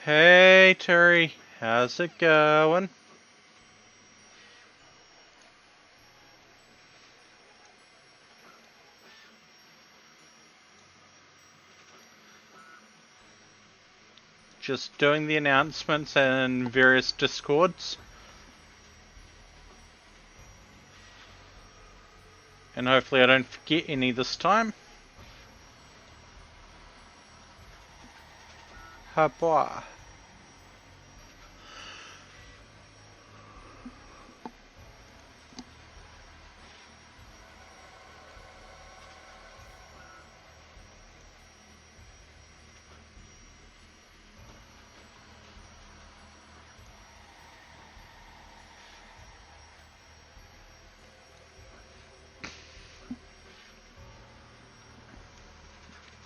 Hey Terry, how's it going? Just doing the announcements in various discords. And hopefully I don't forget any this time. Haboa.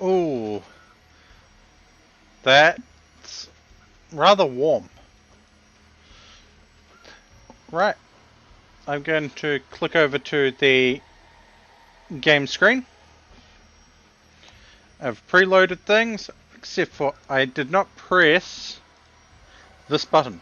Ooh, that's rather warm. Right, I'm going to click over to the game screen. I've preloaded things, except for I did not press this button.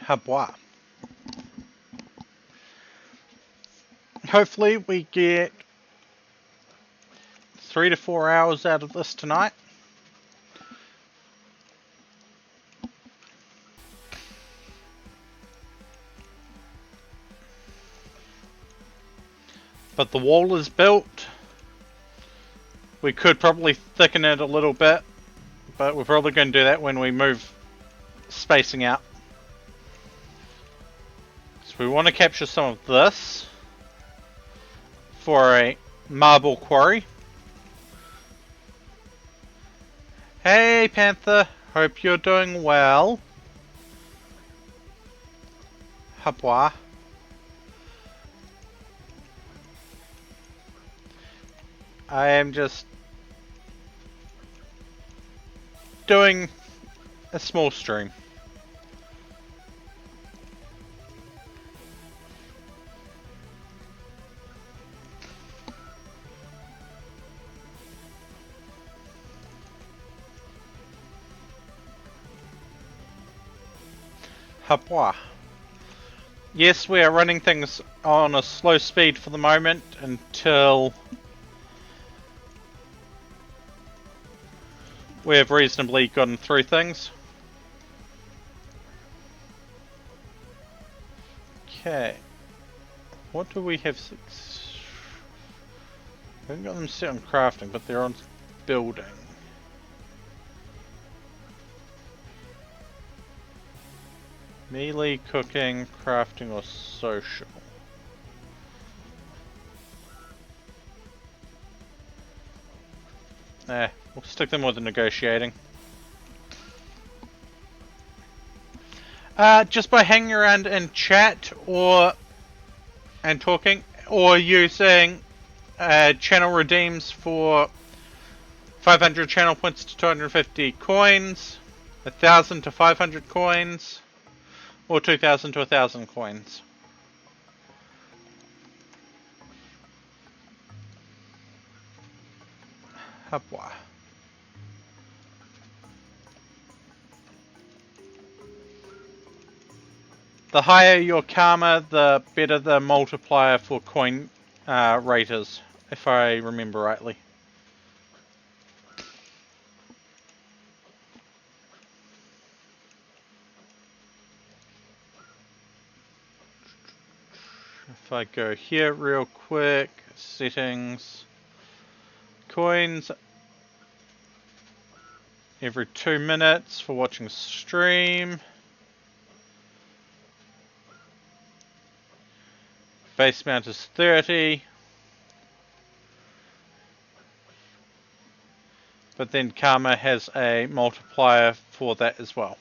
Haboa. Hopefully we get 3 to 4 hours out of this tonight. But the wall is built. We could probably thicken it a little bit, but we're probably going to do that when we move spacing out. So we want to capture some of this for a marble quarry. Hey Panther, hope you're doing well. Haboa. I am just doing a small stream. Haboa. Yes, we are running things on a slow speed for the moment until we have reasonably gotten through things. Okay. What do we have? I haven't got them set on crafting, but they're on building. Melee, cooking, crafting, or social? We'll stick them with the negotiating. Just by hanging around in chat and talking, or using channel redeems for 500 channel points to 250 coins, 1,000 to 500 coins, or 2,000 to 1,000 coins. Haboa. The higher your karma, the better the multiplier for coin rate is, if I remember rightly. If I go here real quick, settings, coins, every 2 minutes for watching stream. Base amount is 30. But then Karma has a multiplier for that as well.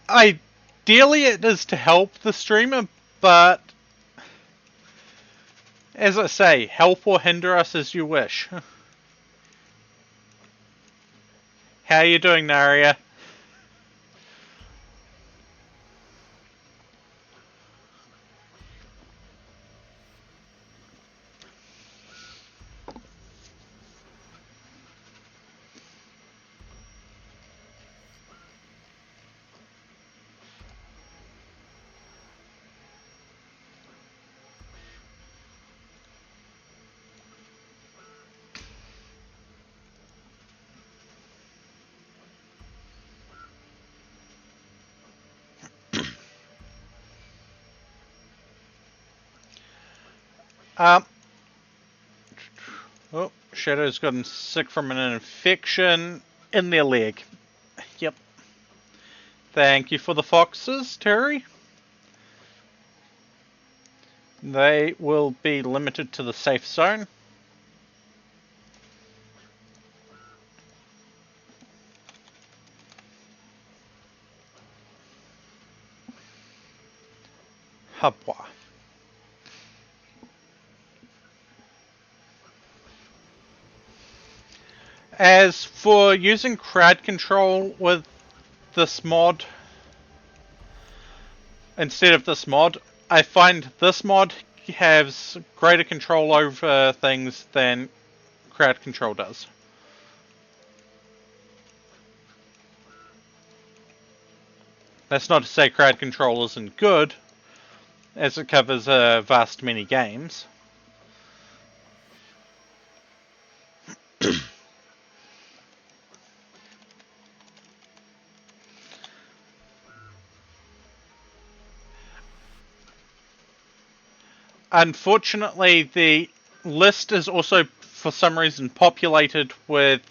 Ideally it is to help the streamer, but as I say, help or hinder us as you wish. How are you doing, Naria? Um, oh, Shadow's gotten sick from an infection in their leg. Yep. Thank you for the foxes, Terry. They will be limited to the safe zone. Hubwa. As for using crowd control with this mod, instead of this mod, I find this mod has greater control over things than crowd control does. That's not to say crowd control isn't good, as it covers a vast many games. Unfortunately, the list is also, for some reason, populated with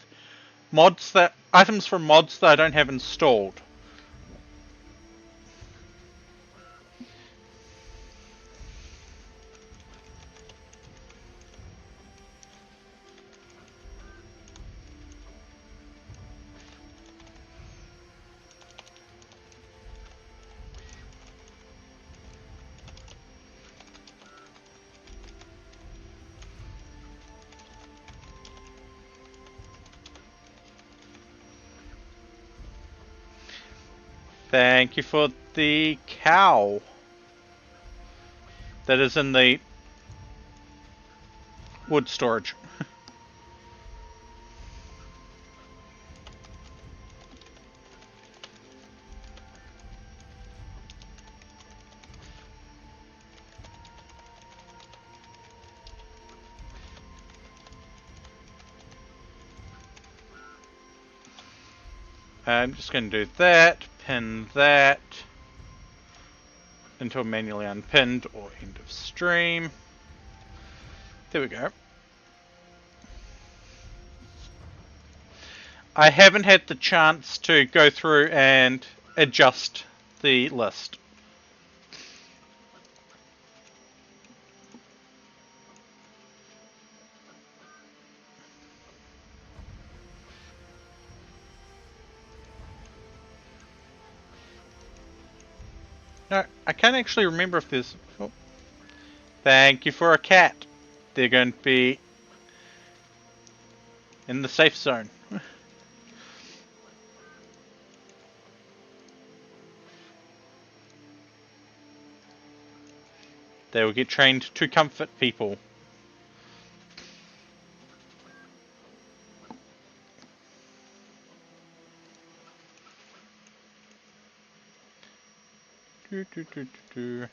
items from mods that I don't have installed. Thank you for the cow that is in the wood storage. I'm just going to do that, pin that until manually unpinned or end of stream. There we go. I haven't had the chance to go through and adjust the list. No, I can't actually remember if there's... Oh. Thank you for a cat. They're going to be in the safe zone. They will get trained to comfort people. Do, do, do, do, do.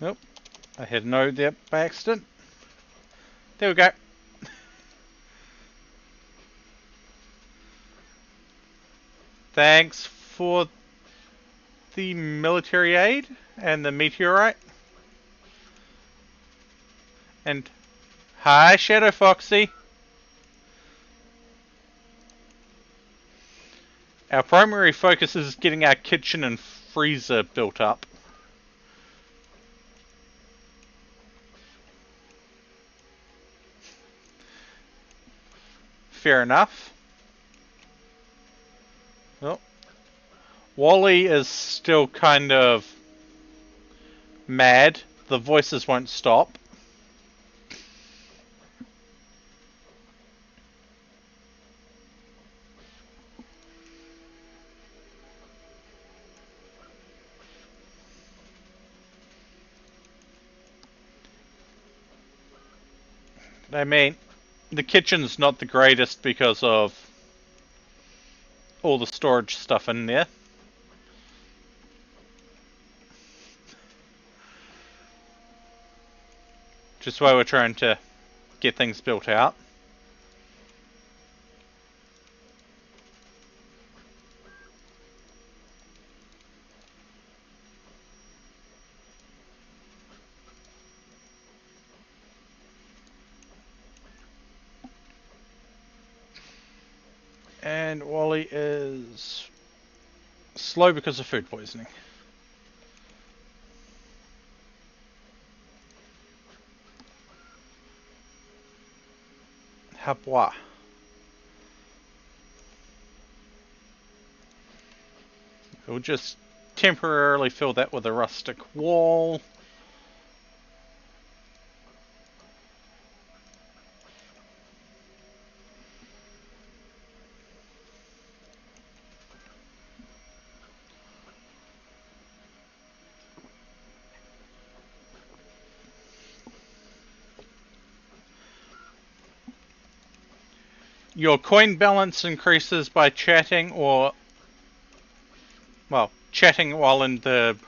Nope. I had no there by accident. There we go. Thanks for the military aid and the meteorite. And hi, Shadow Foxy. Our primary focus is getting our kitchen and freezer built up. Fair enough. Oh. Wally is still kind of mad. The voices won't stop. I mean, the kitchen's not the greatest because of all the storage stuff in there. Just why we're trying to get things built out. And Wally is slow because of food poisoning. Habois. We'll just temporarily fill that with a rustic wall. Your coin balance increases by chatting or, well, chatting while in the,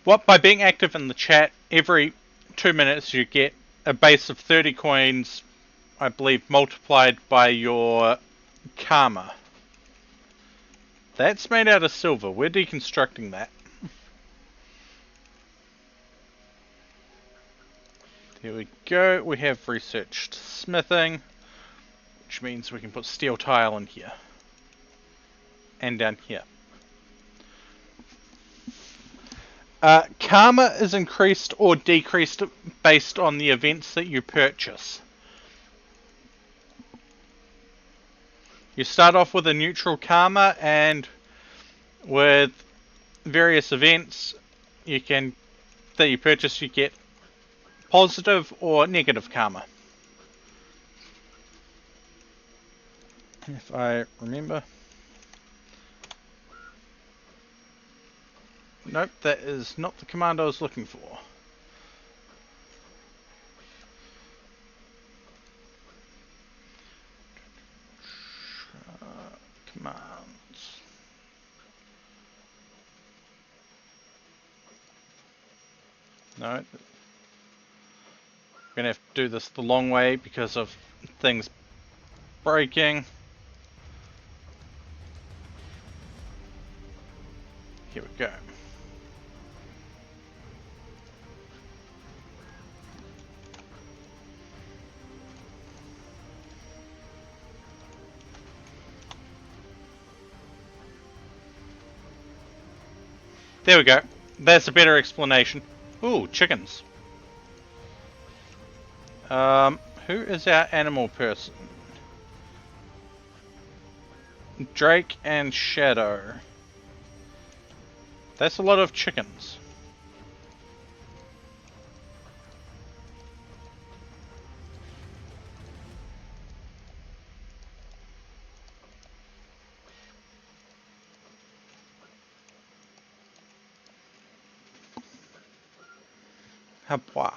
by being active in the chat. Every 2 minutes you get a base of 30 coins, I believe, multiplied by your karma. That's made out of silver. We're deconstructing that. Here we go. We have researched smithing, which means we can put steel tile in here. And down here. Karma is increased or decreased based on the events that you purchase. You start off with a neutral karma, and with various events that you purchase, you get positive or negative karma. If I remember. Nope, that is not the command I was looking for. Commands. No. We're going to have to do this the long way because of things breaking. Here we go. There we go. That's a better explanation. Ooh, chickens. Who is our animal person? Drake and Shadow. That's a lot of chickens. Habois.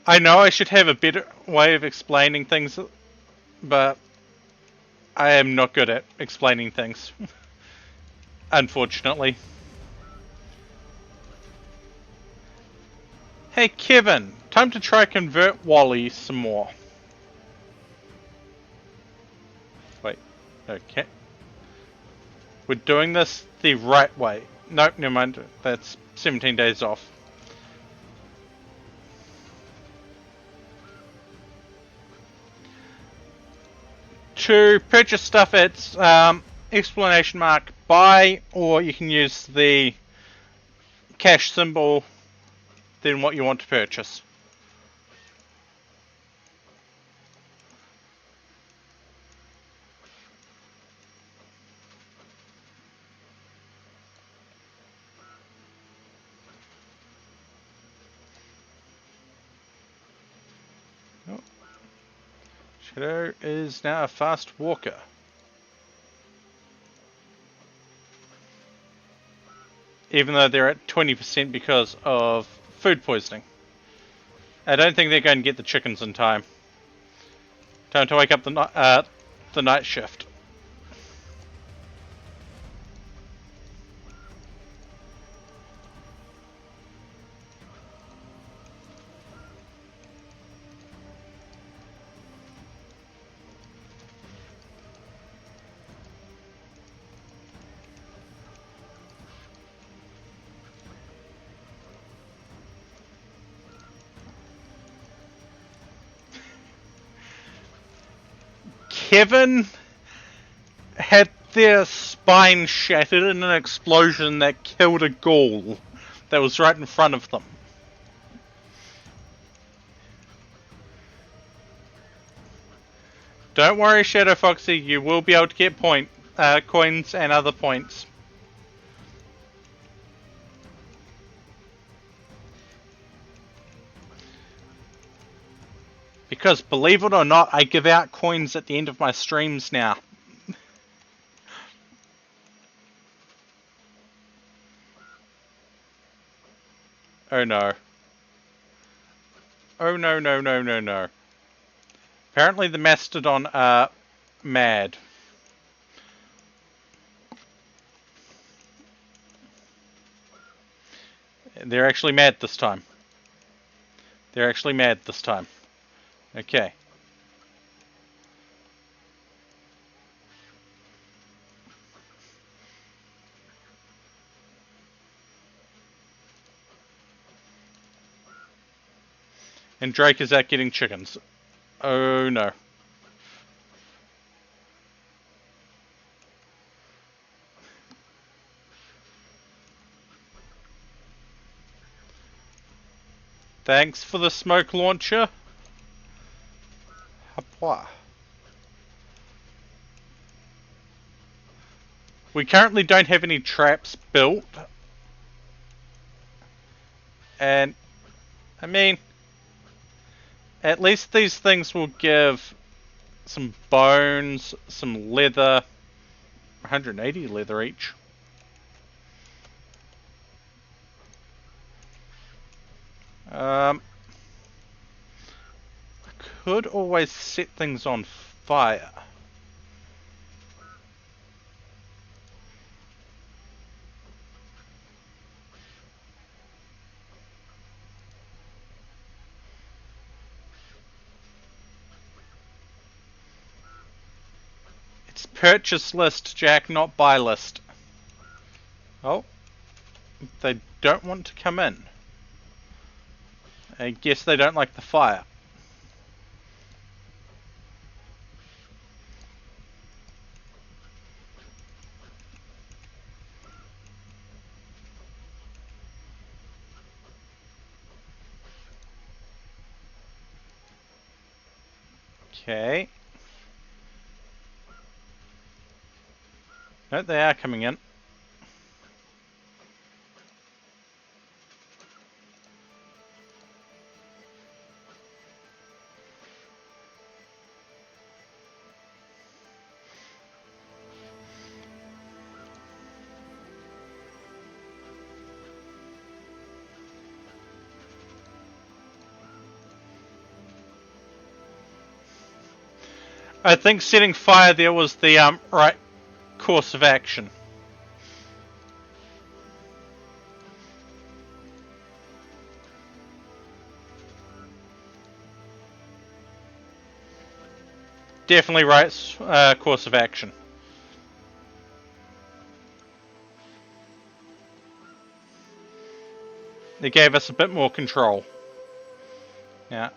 I know I should have a better way of explaining things, but I am not good at explaining things. Unfortunately. Hey Kevin, time to try convert Wally some more. Wait, okay. We're doing this the right way. Nope, never mind. That's 17 days off. To purchase stuff, it's exclamation mark buy, or you can use the cash symbol, then what you want to purchase. Oh. Shadow is now a fast walker. Even though they're at 20% because of food poisoning. I don't think they're going to get the chickens in time. Time to wake up the night shift. Kevin had their spine shattered in an explosion that killed a ghoul that was right in front of them. Don't worry, Shadow Foxy, you will be able to get coins and other points. Because, believe it or not, I give out coins at the end of my streams now. Oh no. Oh no, no, no, no, no. Apparently the Mastodon are mad. They're actually mad this time. They're actually mad this time. Okay. And Drake is out getting chickens. Oh no. Thanks for the smoke launcher. Hopwa. We currently don't have any traps built. And, I mean, at least these things will give some bones, some leather, 180 leather each. I could always set things on fire. It's purchase list, Jack, not buy list. Oh, they don't want to come in. I guess they don't like the fire. Okay. No, they are coming in. I think setting fire there was the right course of action. Definitely right course of action. It gave us a bit more control. Yeah.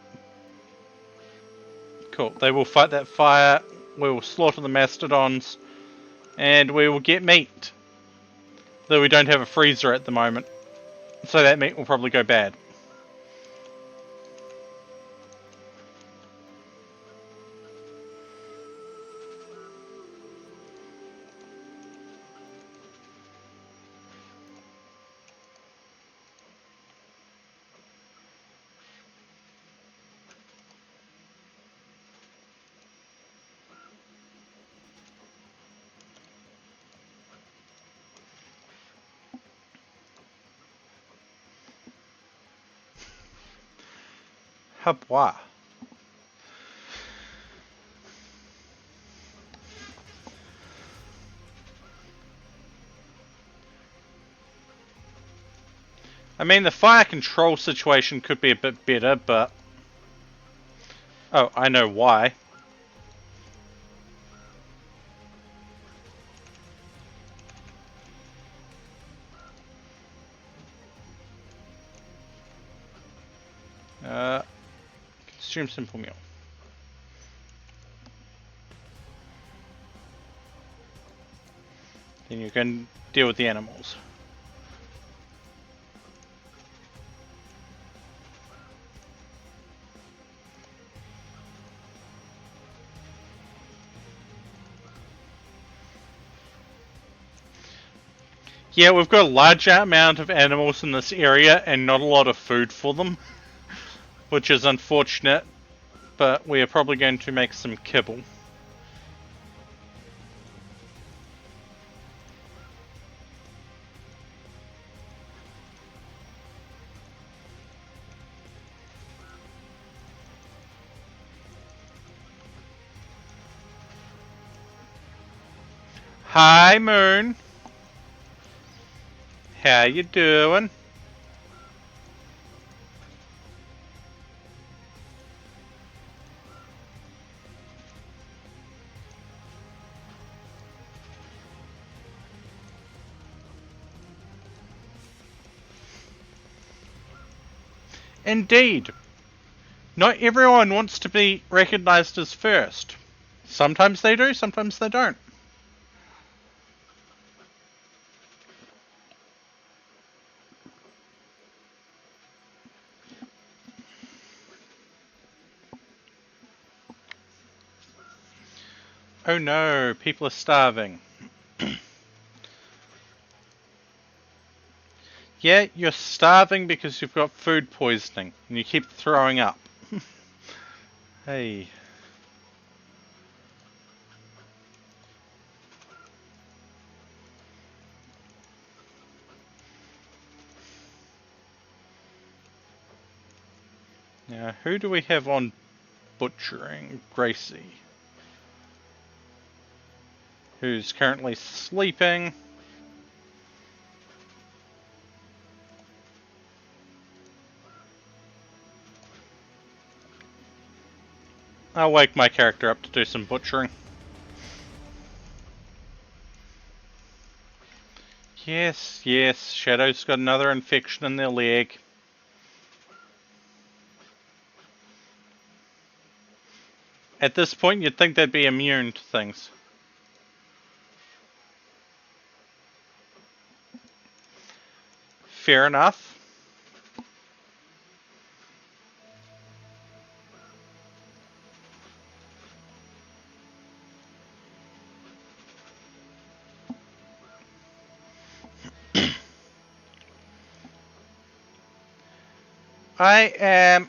Cool. They will fight that fire. We will slaughter the mastodons. And we will get meat. Though we don't have a freezer at the moment. So that meat will probably go bad. Habwa. I mean, the fire control situation could be a bit better, but... Oh, I know why. Consume simple meal. Then you can deal with the animals. Yeah, we've got a large amount of animals in this area and not a lot of food for them. Which is unfortunate, but we are probably going to make some kibble. Hi, Moon. How you doing? Indeed. Not everyone wants to be recognized as first. Sometimes they do, sometimes they don't. Oh no, people are starving. Yeah, you're starving because you've got food poisoning and you keep throwing up. Hey. Now, who do we have on butchering? Gracie. Who's currently sleeping. I'll wake my character up to do some butchering. Yes, yes, Shadow's got another infection in their leg. At this point, you'd think they'd be immune to things. Fair enough. I am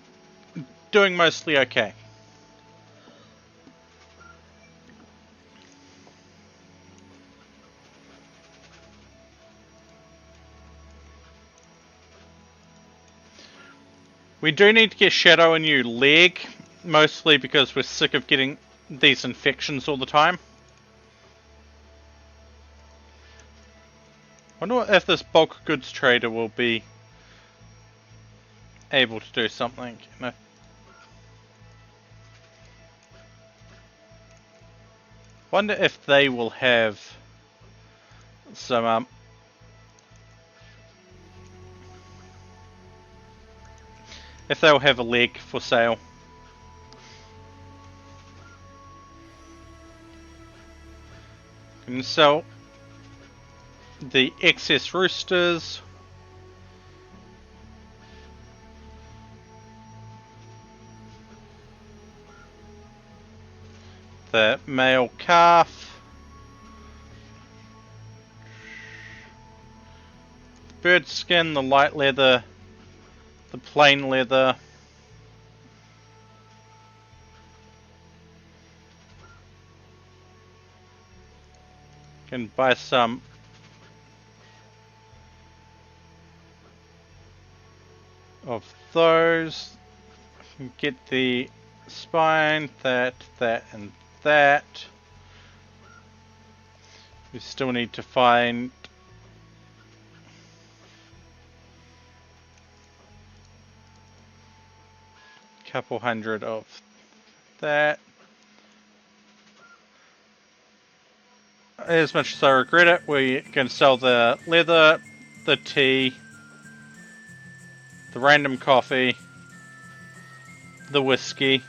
doing mostly okay. We do need to get Shadow a new leg, mostly because we're sick of getting these infections all the time. Wonder if this bulk goods trader will be able to do something. No. Wonder if they will have some if they'll have a leg for sale. Can sell the excess roosters. The male calf. The bird skin, the light leather, the plain leather. Can buy some of those. Get the spine, that, and that. We still need to find a couple hundred of that. As much as I regret it, we're going to sell the leather, the tea, the random coffee, the whiskey.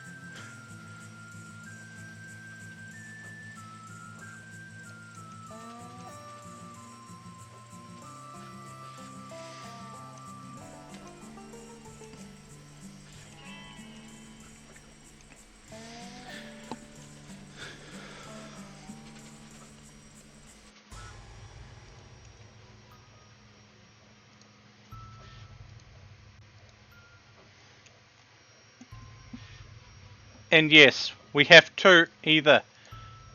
And yes, we have to either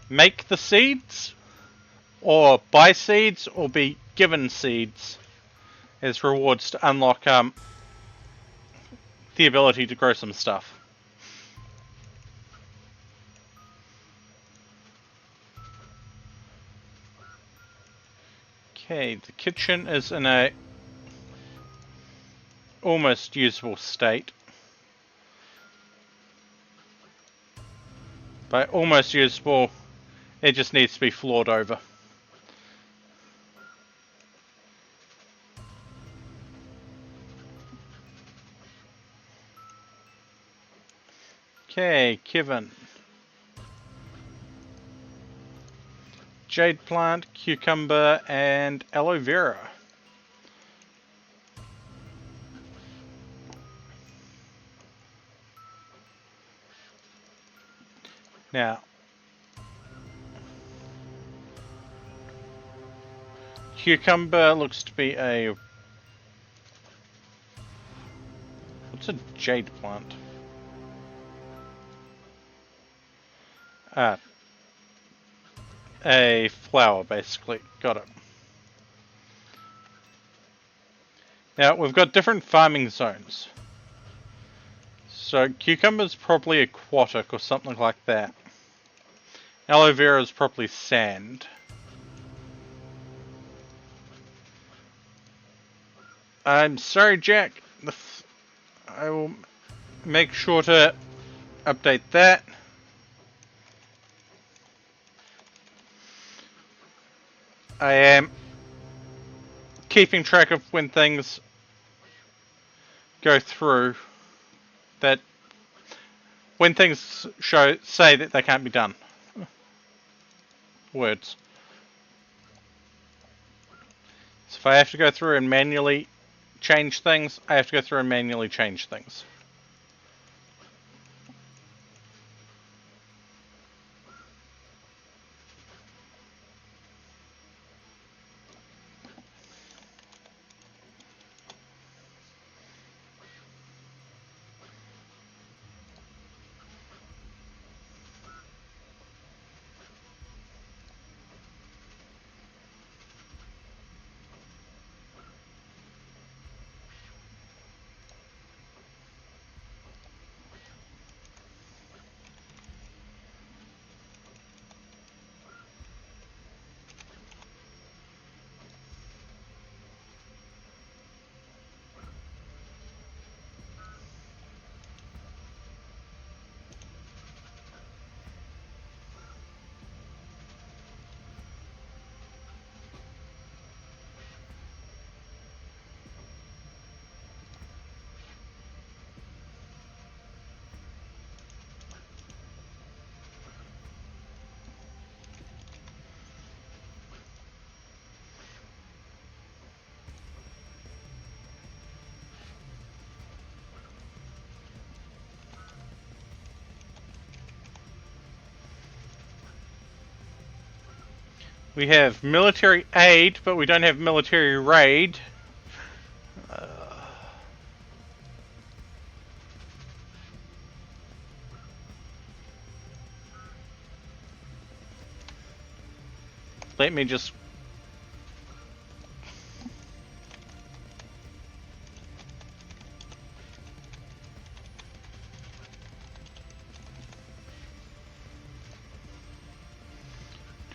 make the seeds, or buy seeds, or be given seeds as rewards to unlock the ability to grow some stuff. Okay, the kitchen is in a almost usable state. By almost usable, it just needs to be floored over. Okay, Kevin. Jade plant, cucumber, and aloe vera. Now, cucumber looks to be a... What's a jade plant? Ah, a flower, basically. Got it. Now, we've got different farming zones. So, cucumber's probably aquatic or something like that. Aloe vera is probably sand. I'm sorry, Jack. I will make sure to update that. I am keeping track of when things go through, that when things say that they can't be done. Words. So if I have to go through and manually change things, I have to go through and manually change things. We have military aid, but we don't have military raid. Let me just...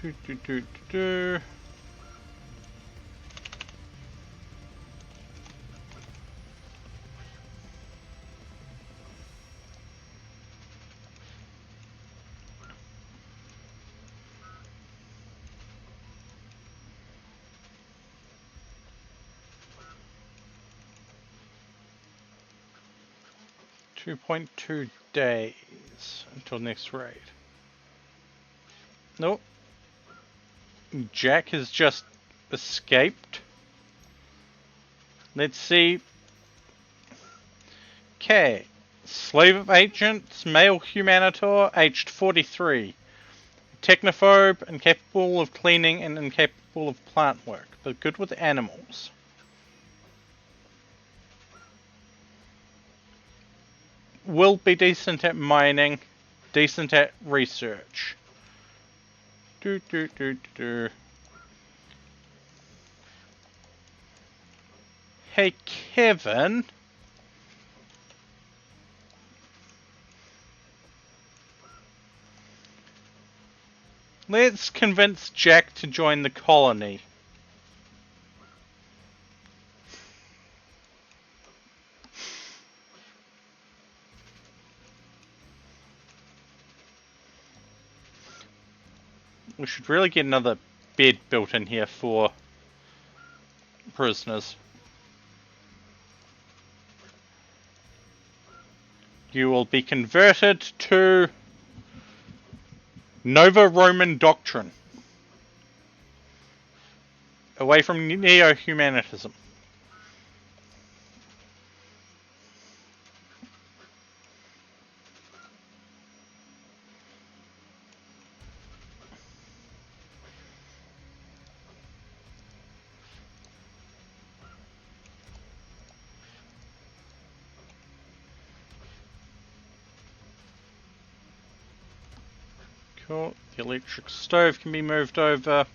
Do, do, do, do, do. .2 days until next raid. Nope. Jack has just escaped. Let's see. Okay. Slave of Ancients, male humanitor, aged 43. Technophobe, incapable of cleaning and incapable of plant work, but good with animals. Will be decent at mining, decent at research. Do, do, do, do, do. Hey, Kevin. Let's convince Jack to join the colony. We should really get another bed built in here for prisoners. You will be converted to Nova Roman doctrine. Away from neo-humanitism. Cool. The electric stove can be moved over.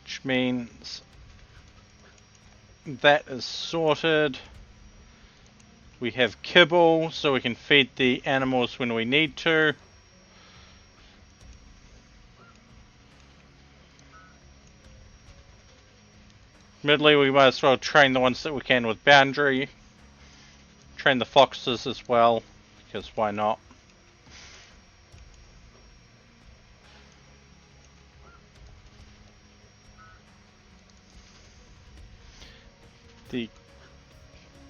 Which means that is sorted. We have kibble, so we can feed the animals when we need to. Admittedly, we might as well train the ones that we can with boundary. Train the foxes as well, because why not?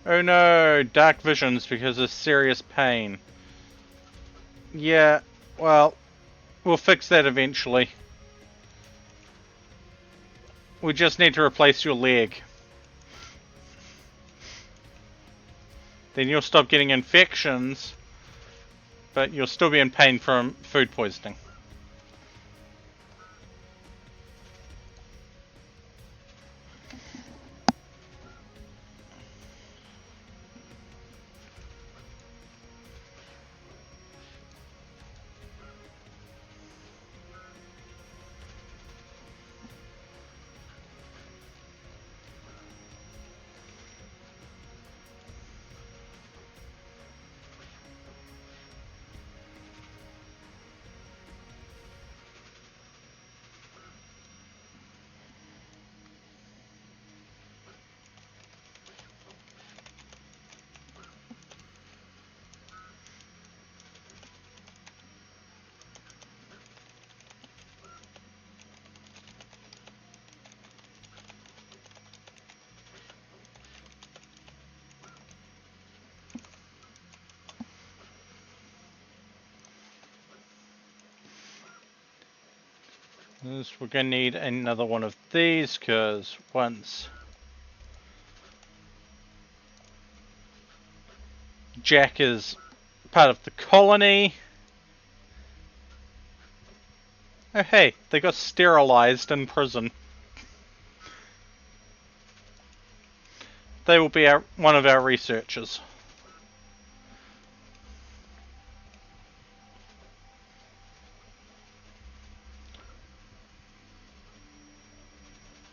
Oh no, dark visions because of serious pain. Yeah, well, we'll fix that eventually. We just need to replace your leg. Then you'll stop getting infections, but you'll still be in pain from food poisoning. We're going to need another one of these, because once Jack is part of the colony, Oh hey, they got sterilized in prison. They will be one of our researchers.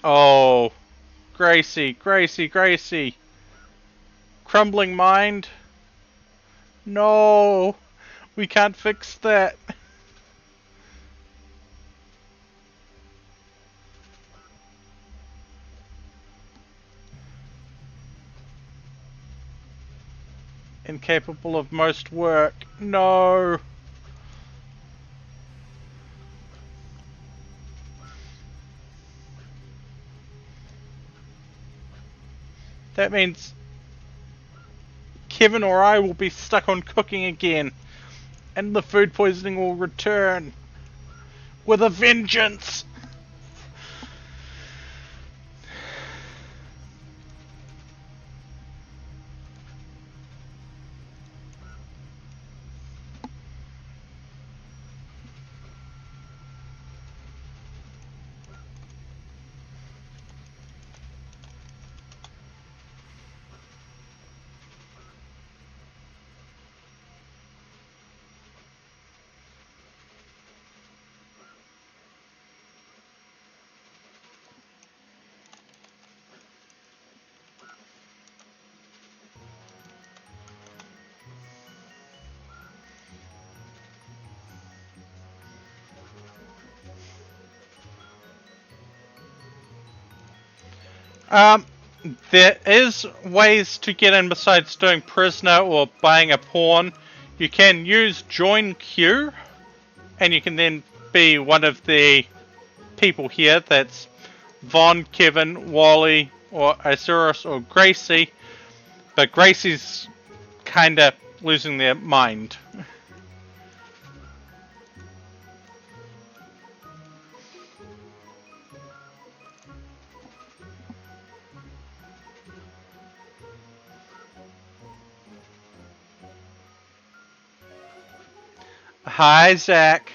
Oh, Gracie, Gracie, Gracie. Crumbling mind. No, we can't fix that. Incapable of most work. No. That means Kevin or I will be stuck on cooking again. And the food poisoning will return. With a vengeance. Um, there is ways to get in besides doing prisoner or buying a pawn. You can use join queue, and you can then be one of the people here. That's Von, Kevin, Wally, or Isurus, or Gracie. But Gracie's kinda losing their mind. Hi, Zach.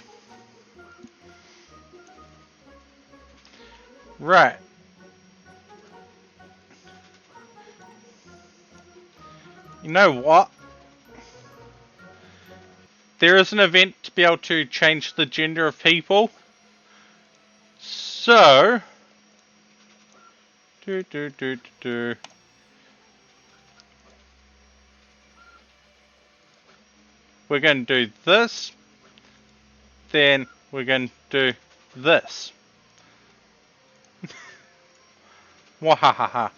Right. You know what? There is an event to be able to change the gender of people. So... We're going to do this. Then we're going to do this. Wahahaha.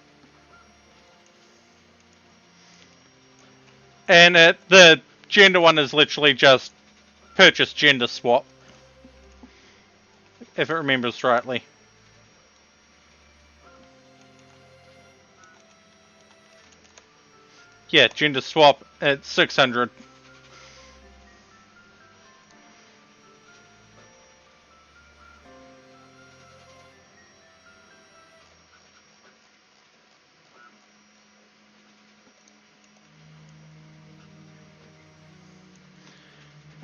And the gender one is literally just purchase gender swap. If it remembers rightly. Yeah, gender swap at 600.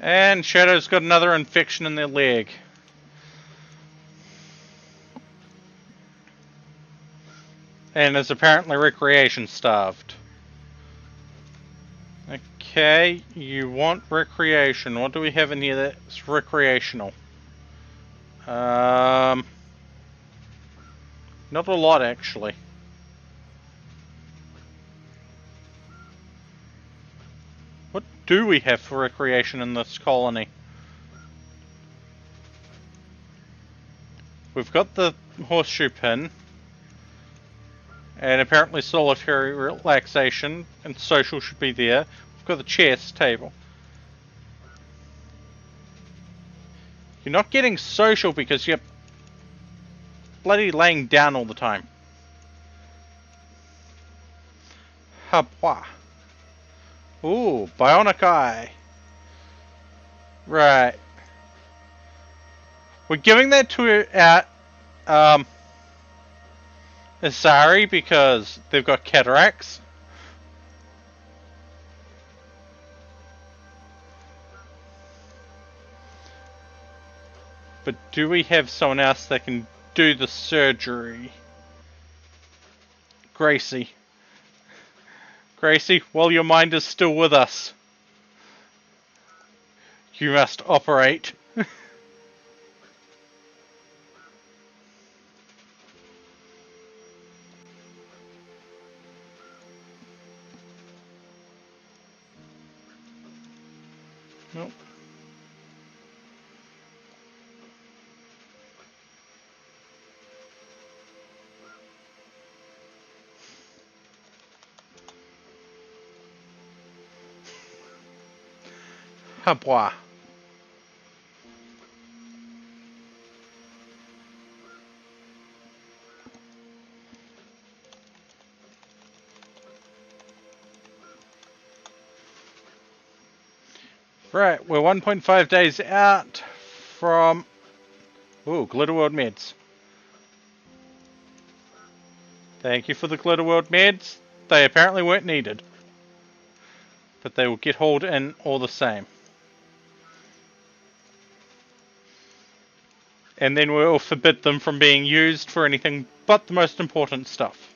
And Shadow's got another infection in their leg. And is apparently recreation starved. Okay, you want recreation. What do we have in here that's recreational? Not a lot, actually. What do we have for recreation in this colony? We've got the horseshoe pin. And apparently solitary relaxation and social should be there. We've got the chess table. You're not getting social because you're bloody laying down all the time. Habwa. Ooh, bionic eye. Right. We're giving that to Asari because they've got cataracts. But do we have someone else that can do the surgery? Gracie. Gracie, while your mind is still with us, you must operate. Nope. Habois. Right, we're 1.5 days out from... Ooh, Glitter World meds. Thank you for the Glitter World meds. They apparently weren't needed. But they will get hauled in all the same. And then we'll forbid them from being used for anything but the most important stuff.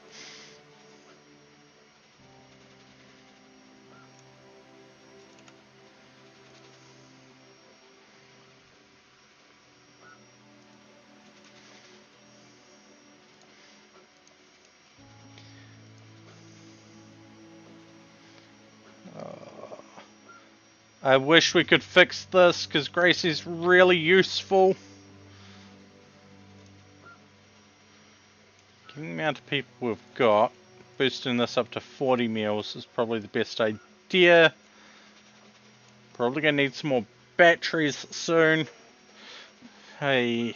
I wish we could fix this, because Gracie's really useful. Given the amount of people we've got, boosting this up to 40 meals is probably the best idea. Probably going to need some more batteries soon. Hey.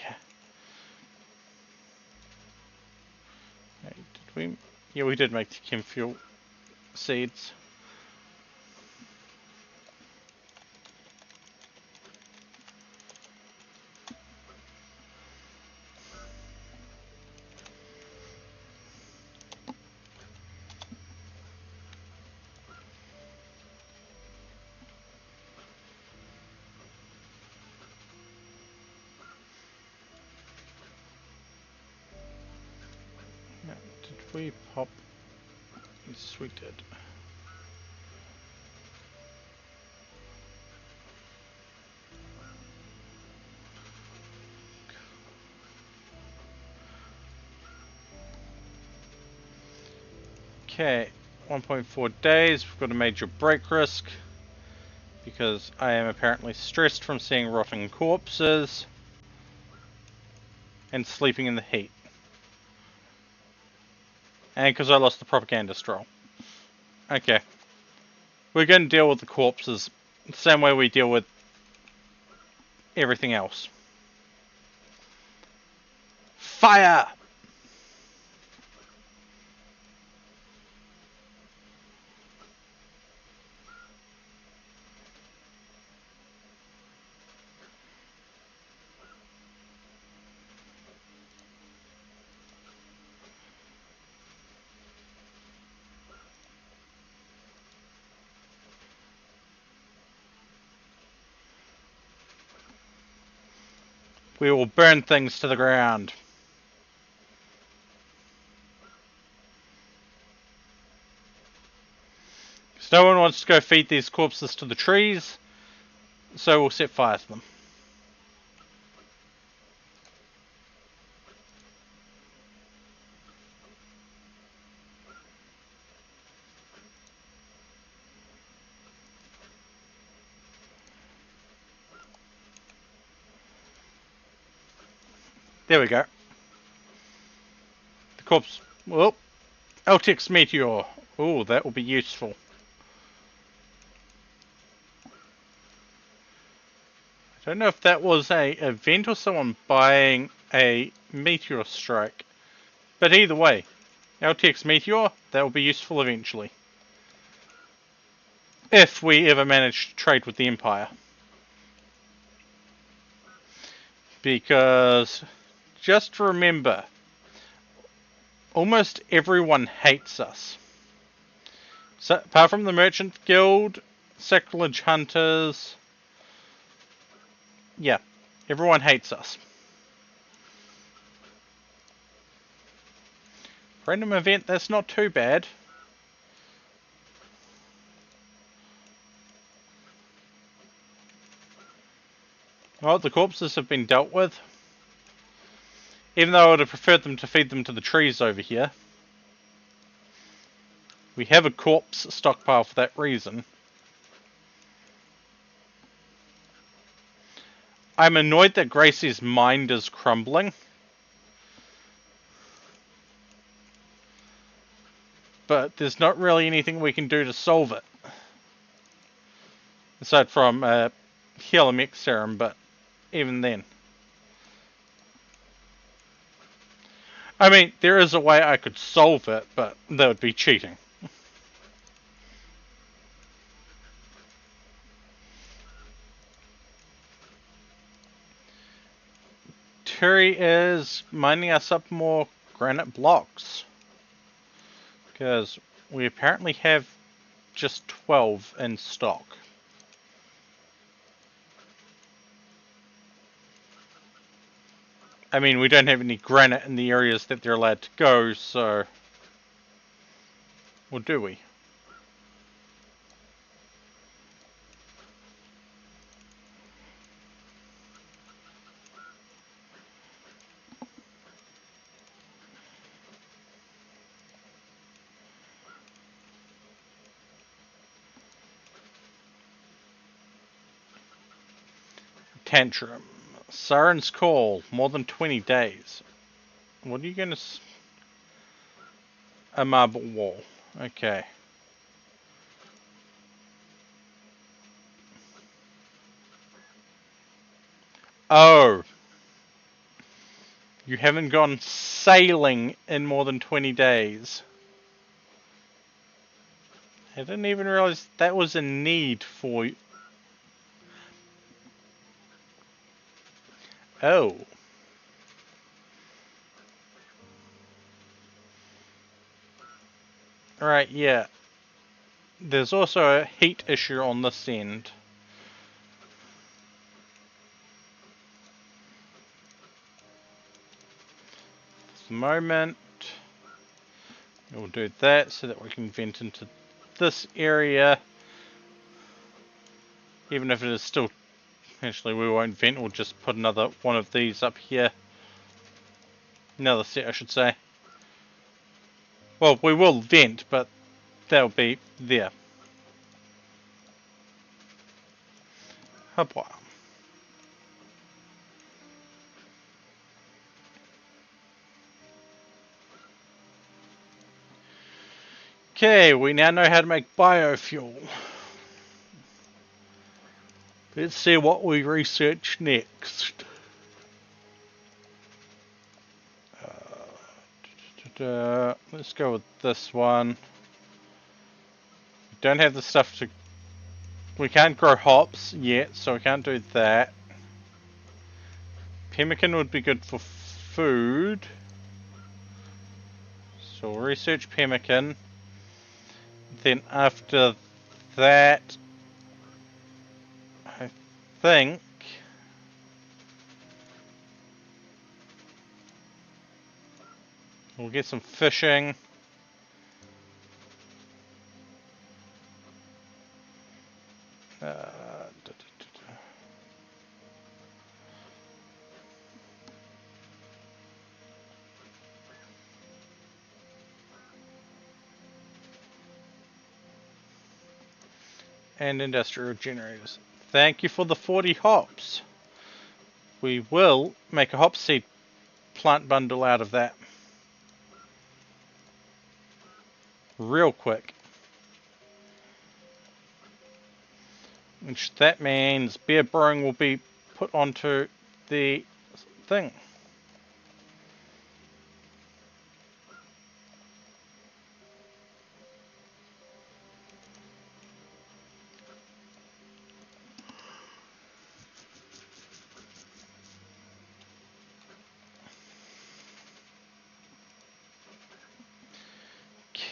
Did we? Yeah, we did make the chem fuel seeds. Did we pop? Yes, we did. Okay, 1.4 days. We've got a major break risk because I am apparently stressed from seeing rotting corpses and sleeping in the heat. And because I lost the propaganda stroll. Okay. We're going to deal with the corpses the same way we deal with everything else. Fire! We will burn things to the ground. Because no one wants to go feed these corpses to the trees, so we'll set fire to them. There we go. The corpse... Well, LTX meteor. Oh, that will be useful. I don't know if that was a event or someone buying a meteor strike. But either way, LTX meteor, that will be useful eventually. If we ever manage to trade with the Empire. Because, just remember, almost everyone hates us. So, apart from the Merchant Guild, Sacrilege Hunters, yeah, Everyone hates us. Random event, that's not too bad. Well, the corpses have been dealt with. Even though I would have preferred them to feed them to the trees over here. We have a corpse stockpile for that reason. I'm annoyed that Gracie's mind is crumbling. But there's not really anything we can do to solve it. Aside from Helomex serum, but even then. I mean, there is a way I could solve it, but that would be cheating. Terry is mining us up more granite blocks. Because we apparently have just 12 in stock. I mean, we don't have any granite in the areas that they're allowed to go, so... Or do we? Tantrum. Siren's Call. More than 20 days. What are you gonna... A marble wall. Okay. Oh. You haven't gone sailing in more than 20 days. I didn't even realize that was a need for you. Oh. Right, yeah. There's also a heat issue on this end. For the moment, we'll do that so that we can vent into this area. Even if it is still... Actually, we won't vent, we'll just put another one of these up here. Another set, I should say. Well, we will vent, but that'll be there. Hopwa. Okay, we now know how to make biofuel. Let's see what we research next. Let's go with this one. We don't have the stuff to... We can't grow hops yet, so we can't do that. Pemmican would be good for food. So we'll research pemmican. Then after that, I think we'll get some fishing. And industrial generators. Thank you for the 40 hops. We will make a hop seed plant bundle out of that. Real quick. Which that means beer brewing will be put onto the thing.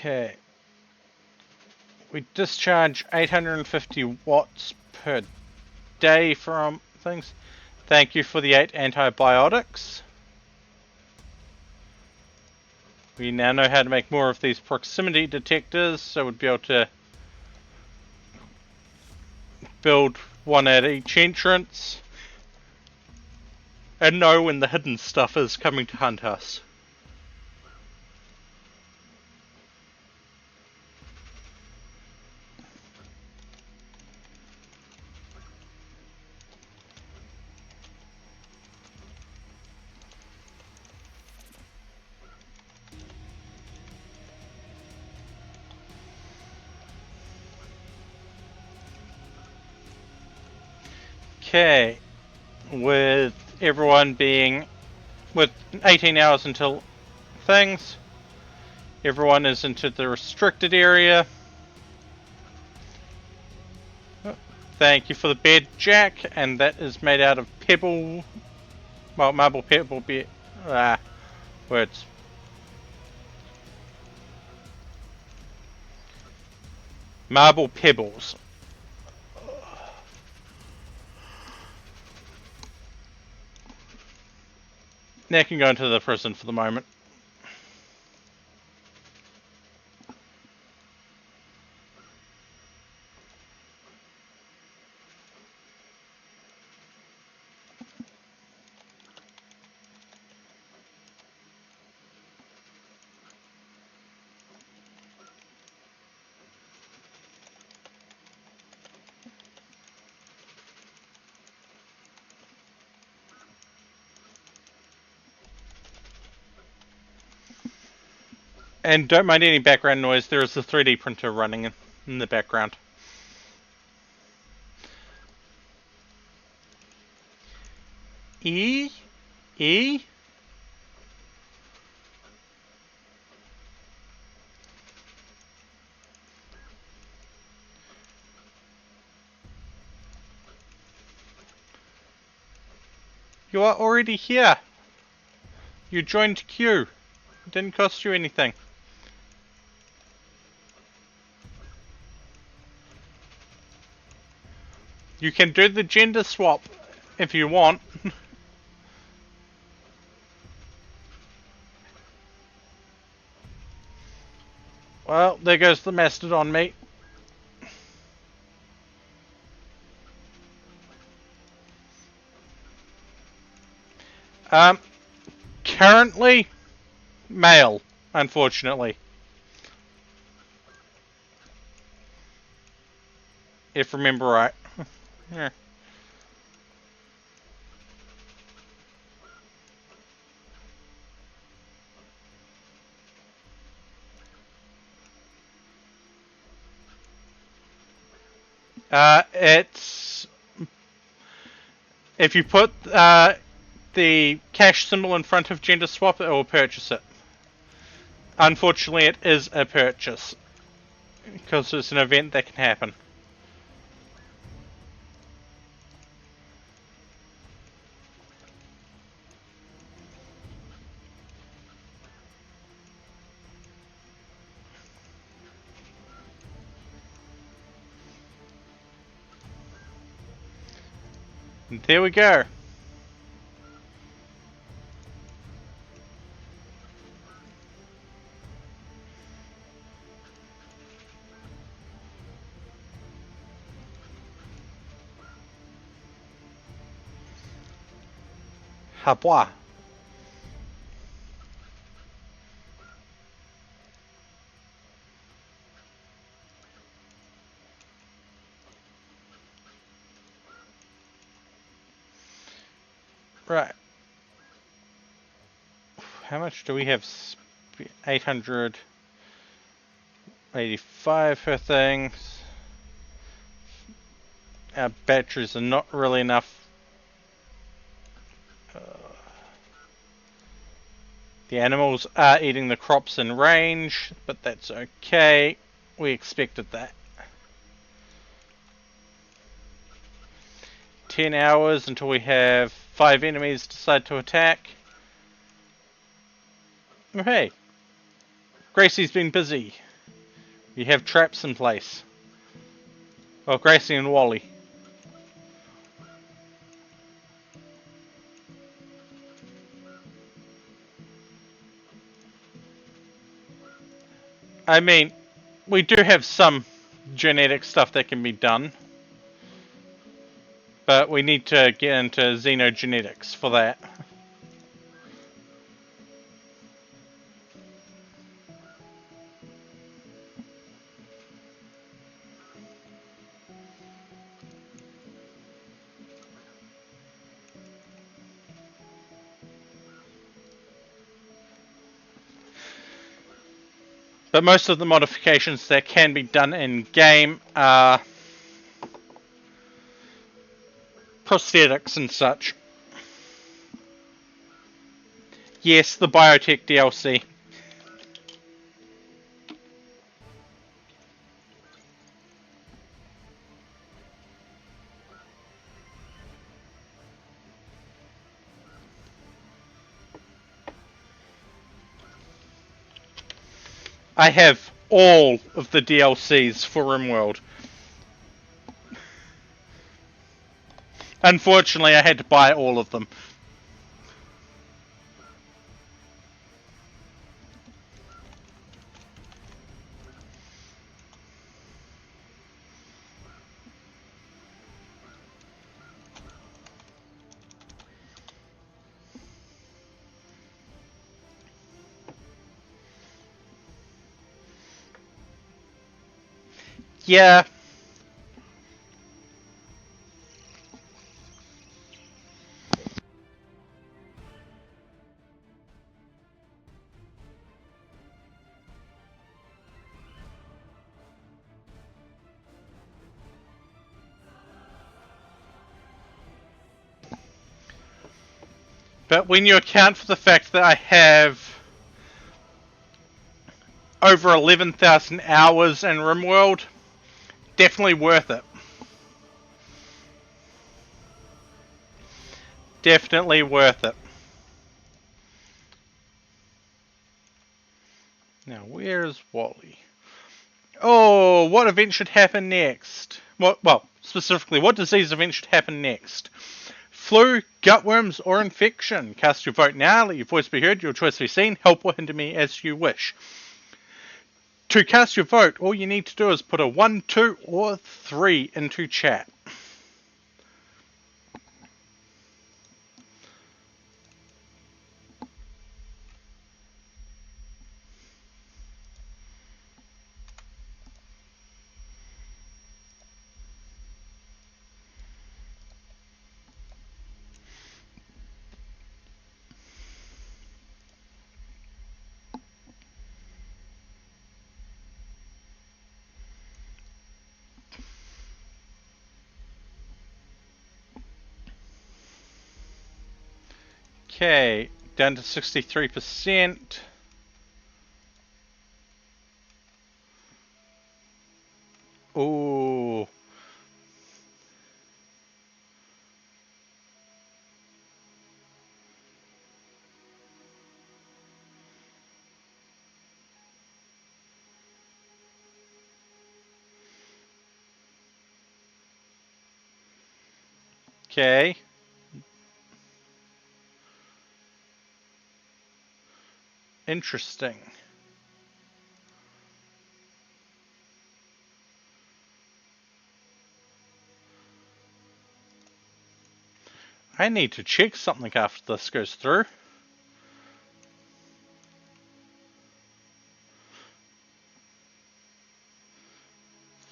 Okay. We discharge 850 watts per day from things. Thank you for the 8 antibiotics. We now know how to make more of these proximity detectors, so we'd be able to build one at each entrance and know when the hidden stuff is coming to hunt us. Okay, with everyone being with 18 hours until things, everyone is into the restricted area. Thank you for the bed, Jack, and that is made out of pebble, well, marble pebble bed, words. Marble pebbles. Now can go into the prison for the moment. And don't mind any background noise, there is a 3D printer running in the background. E? E? You are already here. You joined queue. It didn't cost you anything. You can do the gender swap if you want. Well, there goes the mastodon meat. Currently, male, unfortunately. If I remember right. Yeah. It's if you put the cash symbol in front of gender swap, it will purchase it. Unfortunately, it is a purchase because it's an event that can happen. And there we go. Habois. Right. How much do we have? 885 for things. Our batteries are not really enough. The animals are eating the crops in range, but that's okay. We expected that. 10 hours until we have 5 enemies decide to attack. Oh, hey, Gracie's been busy. We have traps in place. Well, Gracie and Wally. I mean, we do have some genetic stuff that can be done, but we need to get into xenogenetics for that. But most of the modifications that can be done in game are prosthetics and such. Yes, the biotech DLC. I have all of the DLCs for RimWorld. Unfortunately, I had to buy all of them. Yeah. But when you account for the fact that I have over 11,000 hours in RimWorld, definitely worth it. Definitely worth it. Now, where's Wally? Oh, what event should happen next? Well, specifically, what disease event should happen next? Flu, gutworms, or infection? Cast your vote now, let your voice be heard, your choice be seen, help or hinder me as you wish. To cast your vote, all you need to do is put a 1, 2, or 3 into chat. Okay, down to 63%. Ooh. Okay. Interesting. I need to check something after this goes through.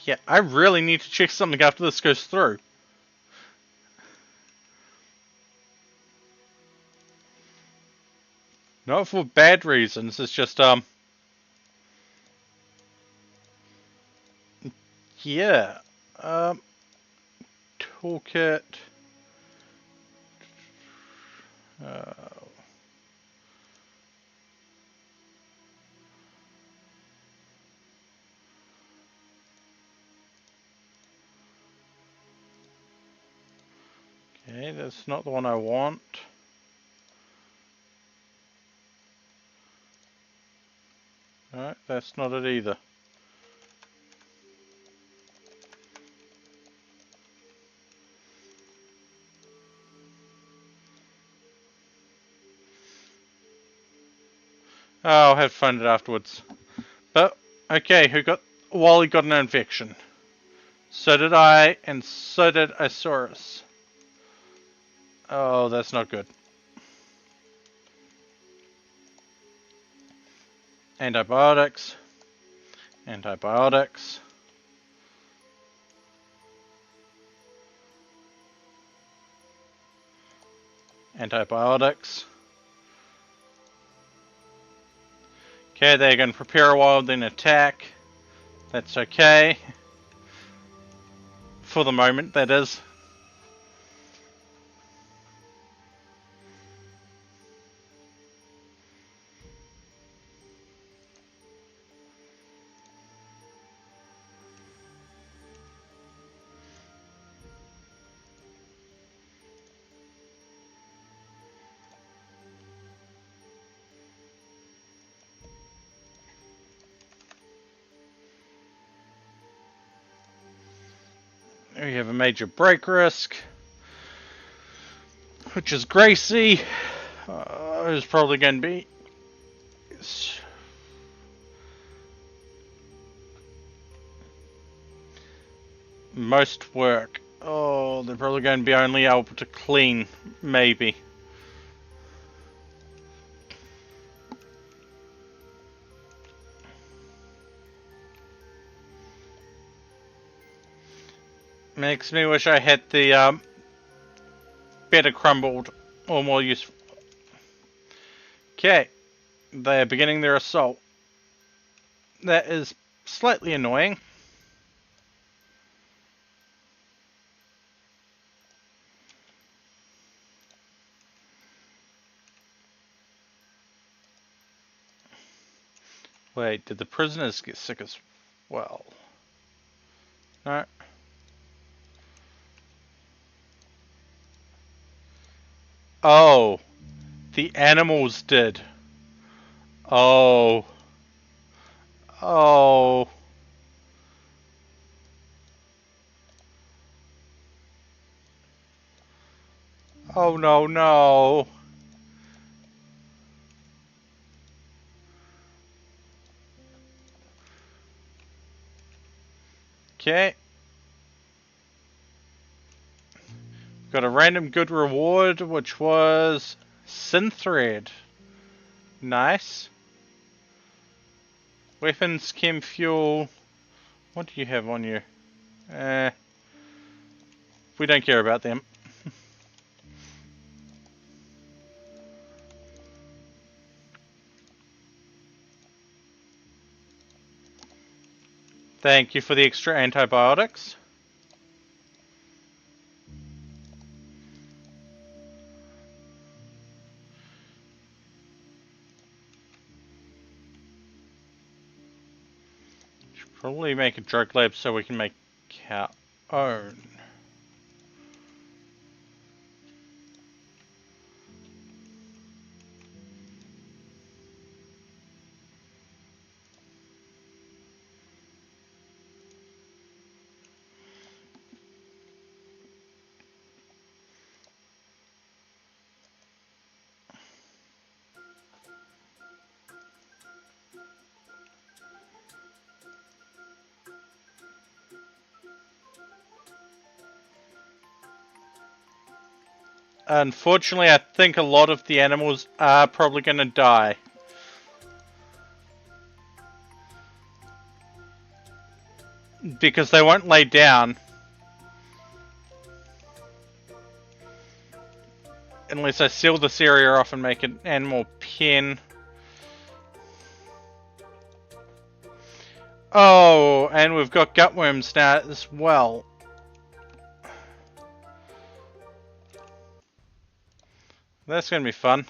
Yeah, I really need to check something after this goes through. Not for bad reasons, it's just, yeah. Toolkit. Uh, okay, that's not the one I want. No, that's not it either. Oh, I'll have to find it afterwards. But Okay, Wally got an infection. So did I, and so did Isaurus. Oh, that's not good. Antibiotics. Antibiotics. Antibiotics. Okay, they're going to prepare a while, then attack. That's okay. For the moment, that is. We have a major break risk, which is Gracie. Who's probably going to be most work. Oh, they're probably going to be only able to clean, maybe. Makes me wish I had the better crumbled or more useful. Okay, they are beginning their assault. That is slightly annoying. Wait, did the prisoners get sick as well? No. Oh, the animals did. Oh. Oh. Oh no, no. Okay. Got a random good reward, which was Synthread. Nice. Weapons, chem fuel. What do you have on you? We don't care about them. Thank you for the extra antibiotics. Should probably make a drug lab so we can make our own. Unfortunately, I think a lot of the animals are probably going to die. Because they won't lay down. Unless I seal this area off and make an animal pen. Oh, and we've got gutworms now as well. That's going to be fun.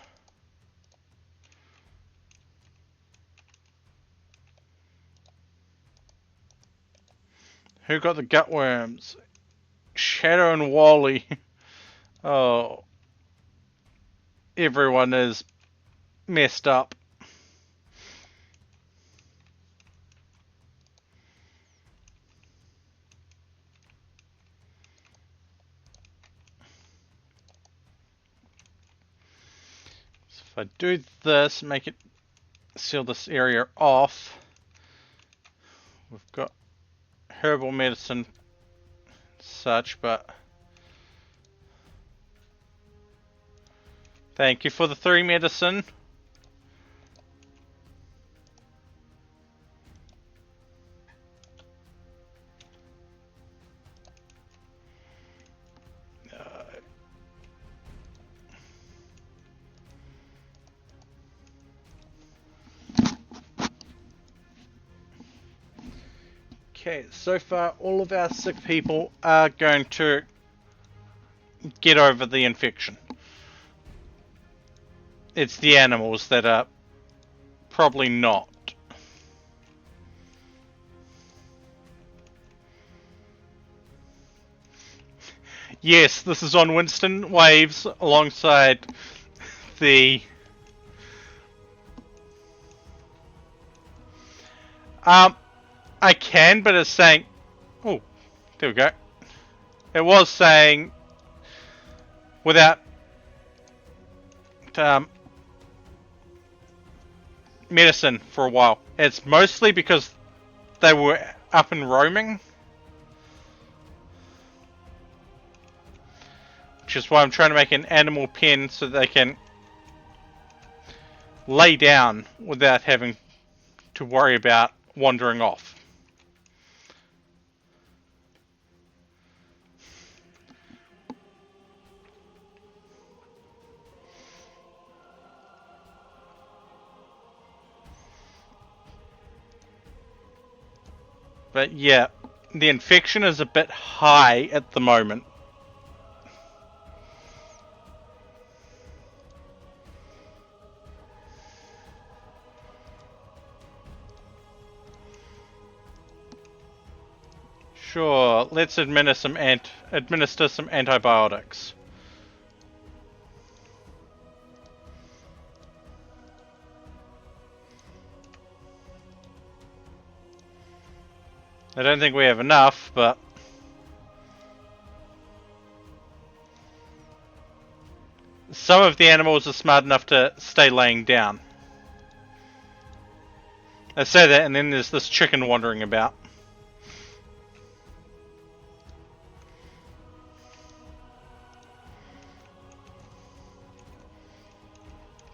Who got the gutworms? Shadow and Wally. Oh. Everyone is messed up. So if I do this, make it seal this area off. We've got herbal medicine such, but thank you for the 3 medicine. Okay, so far all of our sick people are going to get over the infection. It's the animals that are probably not. Yes, this is on Winston Waves alongside the... I can, but it's saying... Oh, there we go. It was saying... Without... medicine for a while. It's mostly because they were up and roaming. Which is why I'm trying to make an animal pen so they can lay down without having to worry about wandering off. But yeah, the infection is a bit high at the moment. Sure, let's administer some antibiotics. I don't think we have enough, but... some of the animals are smart enough to stay laying down. I say that, and then there's this chicken wandering about.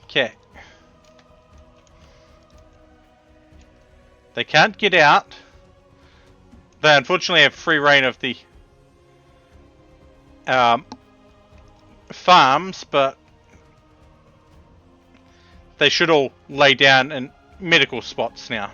Okay. They can't get out. They unfortunately have free reign of the farms, but they should all lay down in medical spots now.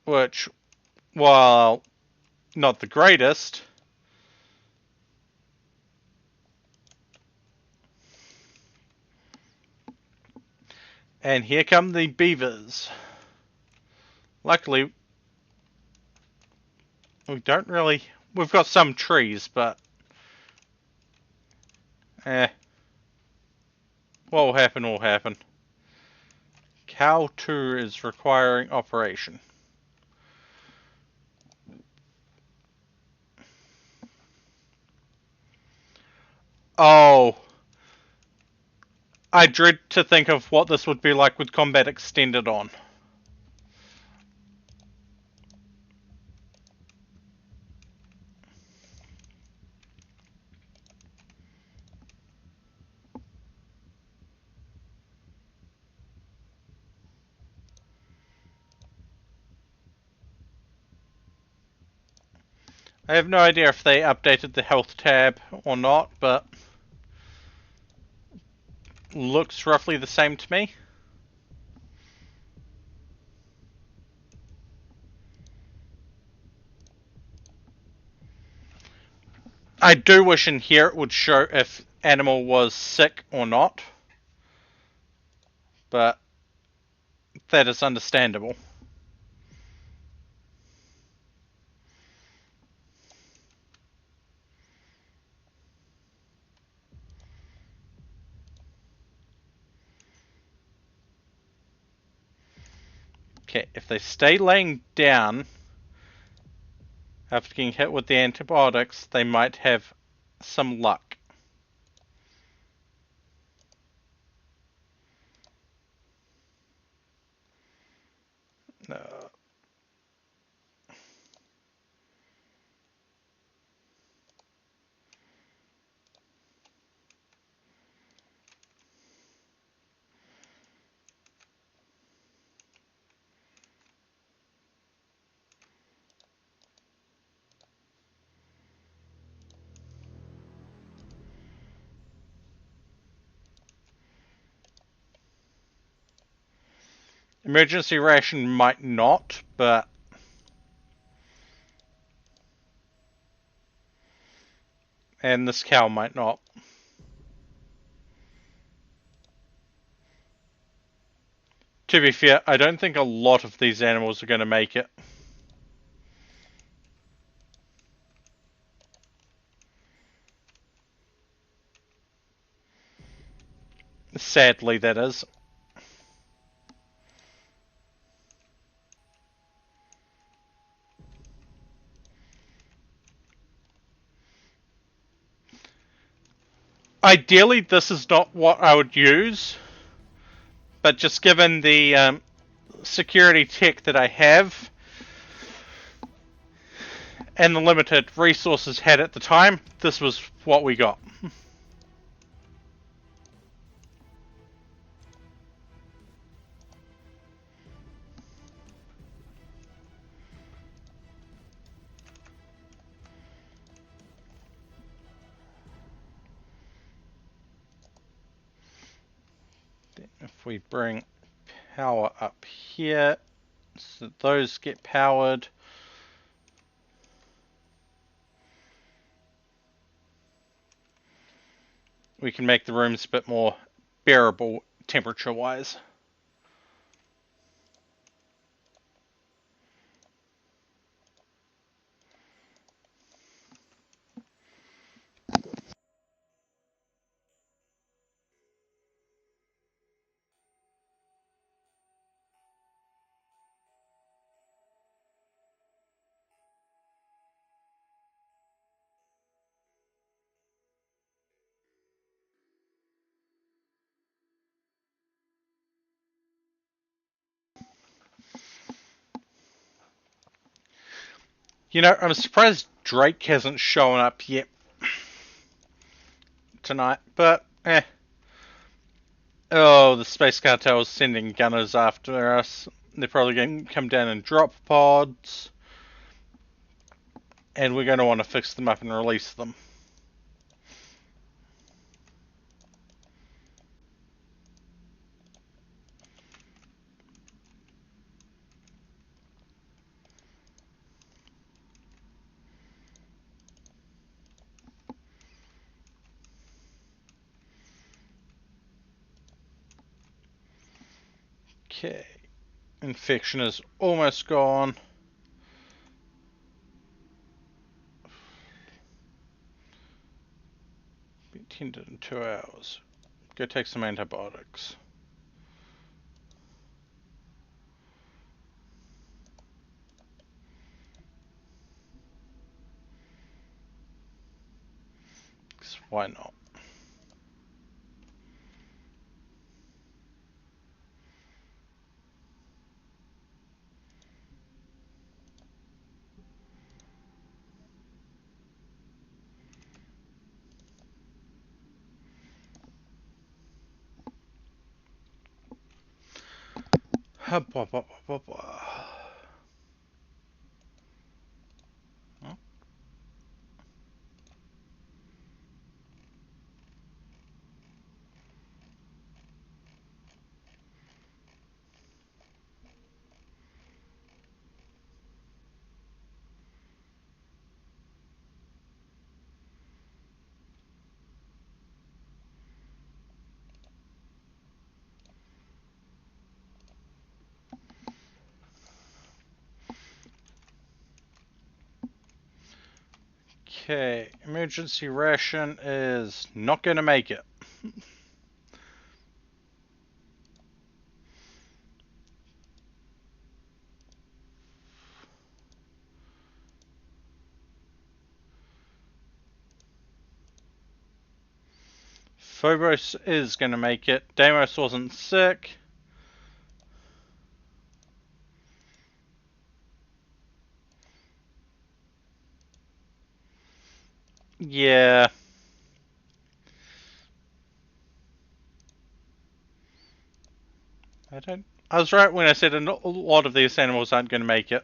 Which, while not the greatest, and here come the beavers. Luckily, we don't really... we've got some trees, but... what will happen will happen. Cow 2 is requiring operation. Oh. I dread to think of what this would be like with combat extended on. I have no idea if they updated the health tab or not, but looks roughly the same to me. I do wish in here it would show if animal was sick or not, but that is understandable. Okay, if they stay laying down, After getting hit with the antibiotics, they might have some luck. Uh, Emergency ration might not, but and this cow might not. To be fair, I don't think a lot of these animals are going to make it. Sadly, that is. Ideally, this is not what I would use, but just given the security tech that I have and the limited resources had at the time, this was what we got. If we bring power up here, so those get powered. We can make the rooms a bit more bearable temperature-wise. You know, I'm surprised Drake hasn't shown up yet tonight, but eh. Oh, the Space Cartel is sending gunners after us. They're probably going to come down and drop pods, and we're going to want to fix them up and release them. Okay. Infection is almost gone. Be tended in 2 hours. Go take some antibiotics. Why not? Okay, emergency ration is not going to make it. Phobos is going to make it. Deimos wasn't sick. Yeah. I was right when I said a lot of these animals aren't going to make it.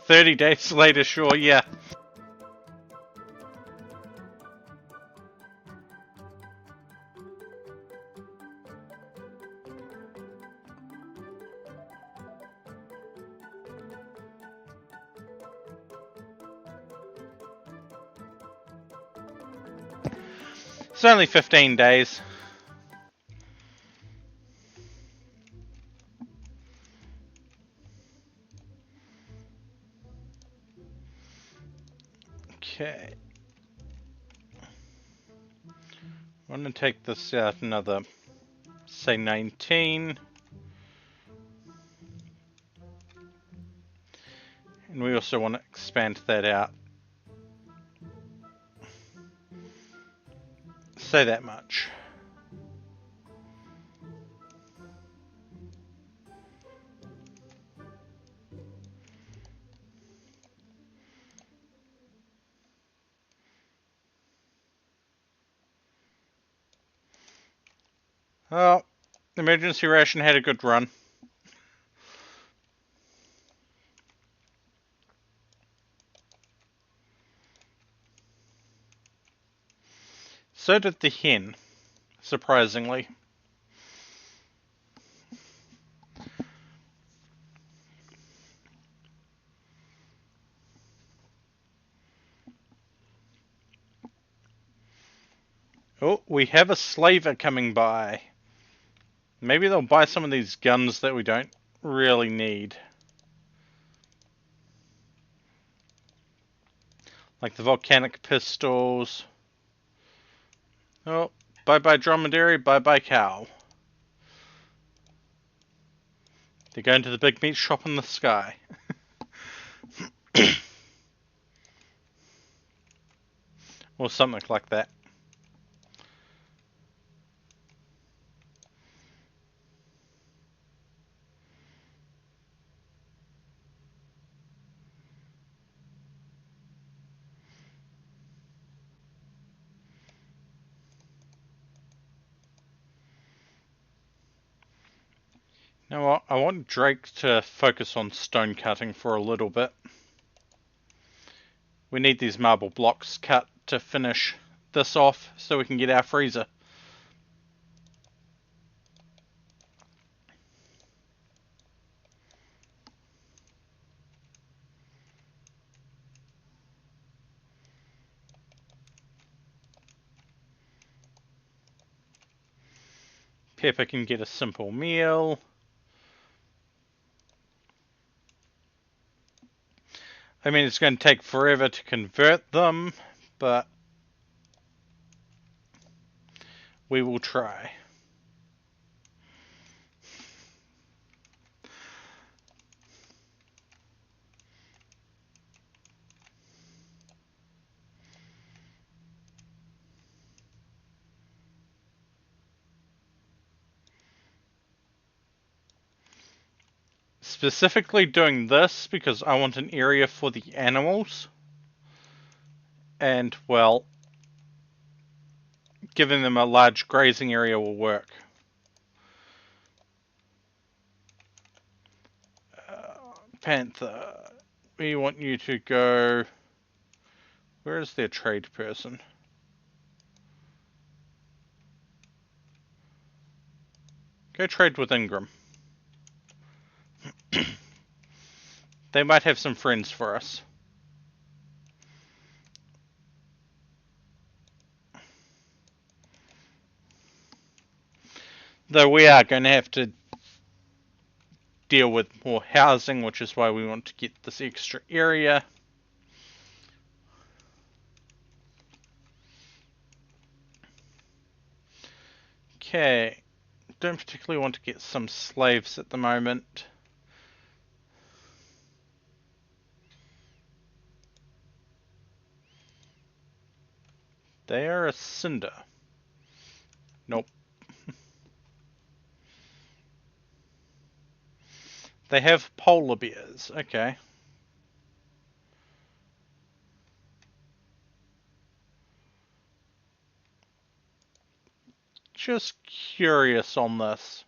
"30 days later, sure, yeah." It's only 15 days. Okay. I'm going to take this out another, say, 19. And we also want to expand that out. Say that much. Well, emergency ration had a good run. So did the hen, surprisingly. Oh, we have a slaver coming by. Maybe they'll buy some of these guns that we don't really need. Like the volcanic pistols. Oh, bye-bye dromedary, bye-bye cow. They're going to the big meat shop in the sky. Or something like that. You know what? I want Drake to focus on stone cutting for a little bit. We need these marble blocks cut to finish this off so we can get our freezer. Pepper can get a simple meal. I mean, it's going to take forever to convert them, but we will try. Specifically doing this because I want an area for the animals. And, well, giving them a large grazing area will work. Panther, we want you to go... Where is their trade person? Go trade with Ingram. They might have some friends for us. Though we are going to have to deal with more housing, which is why we want to get this extra area. Okay. Don't particularly want to get some slaves at the moment. They are a cinder. Nope. They have polar bears. Okay. Just curious on this.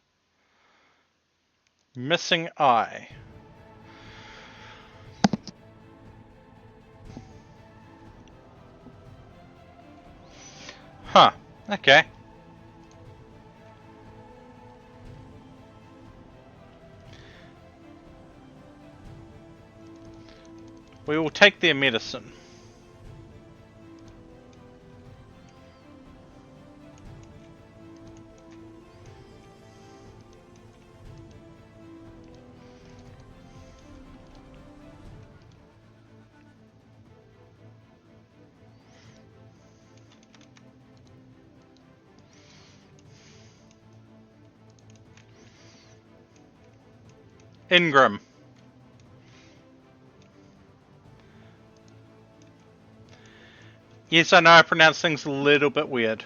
Missing eye. Huh. Okay. We will take their medicine. Ingram. Yes, I know I pronounce things a little bit weird.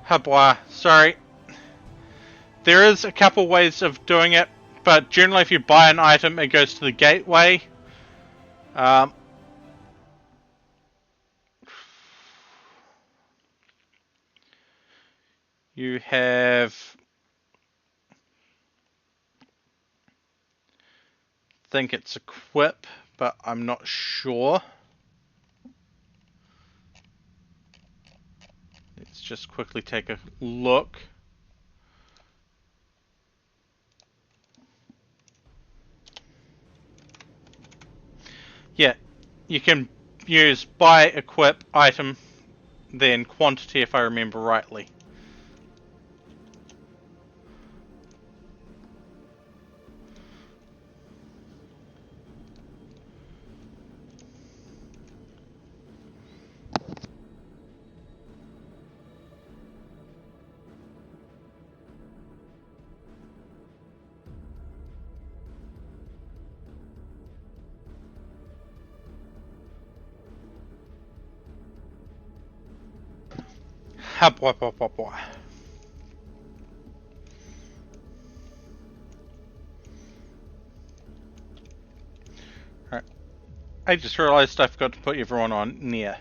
Habwa, sorry. There is a couple ways of doing it, but generally if you buy an item, it goes to the gateway. You have... I think it's equip, but I'm not sure. Let's just quickly take a look. Yeah, you can use buy, equip, item, then quantity if I remember rightly. Habwa. Alright. I just realized I forgot to put everyone on near.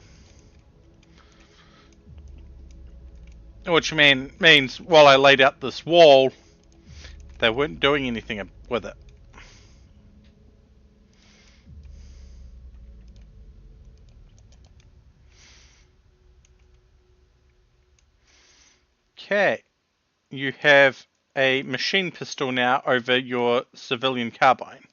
Which means while I laid out this wall, they weren't doing anything with it. Okay. You have a machine pistol now over your civilian carbine.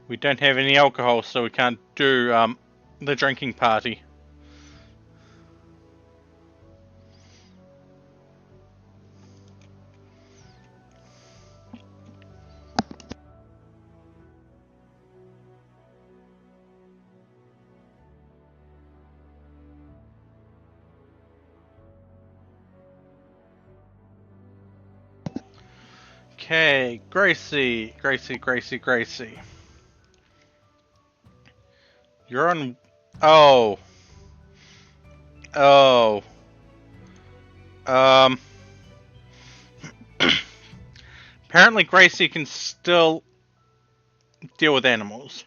We don't have any alcohol, so we can't do the drinking party. Okay, Gracie. You're on. Oh. Oh. Um. Apparently, Gracie can still deal with animals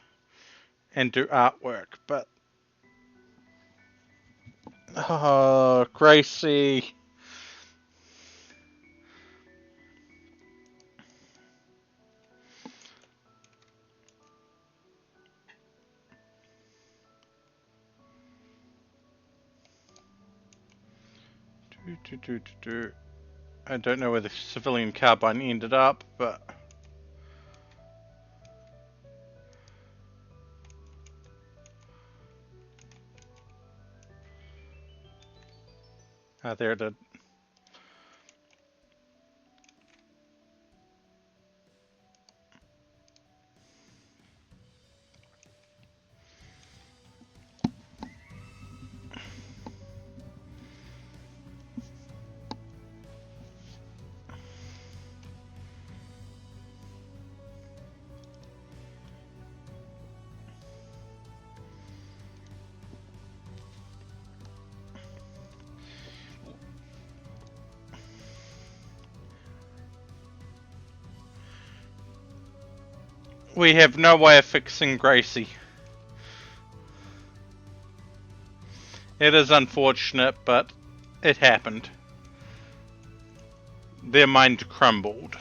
and do artwork, but. Oh, Gracie. I don't know where the civilian carbine ended up, but. Ah, there it did. We have no way of fixing Gracie. It is unfortunate, but it happened. Their mind crumbled.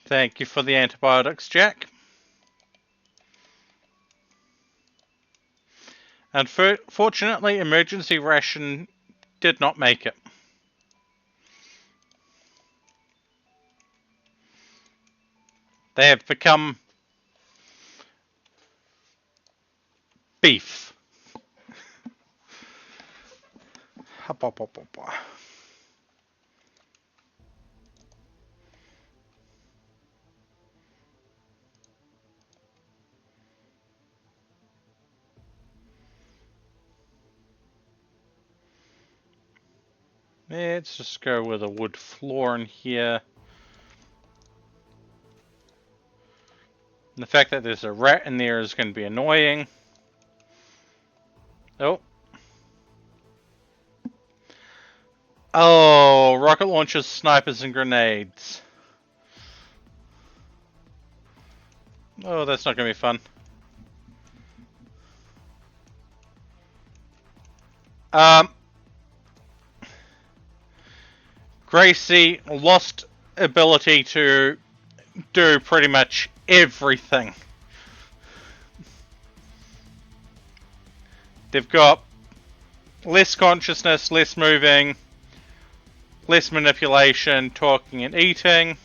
Thank you for the antibiotics, Jack. Unfortunately, emergency ration did not make it. They have become beef. Let's just go with a wood floor in here. And the fact that there's a rat in there is going to be annoying. Oh. Oh, rocket launchers, snipers, and grenades. Oh, that's not going to be fun. Gracie lost ability to do pretty much everything. They've got less consciousness, less moving, less manipulation, talking and eating.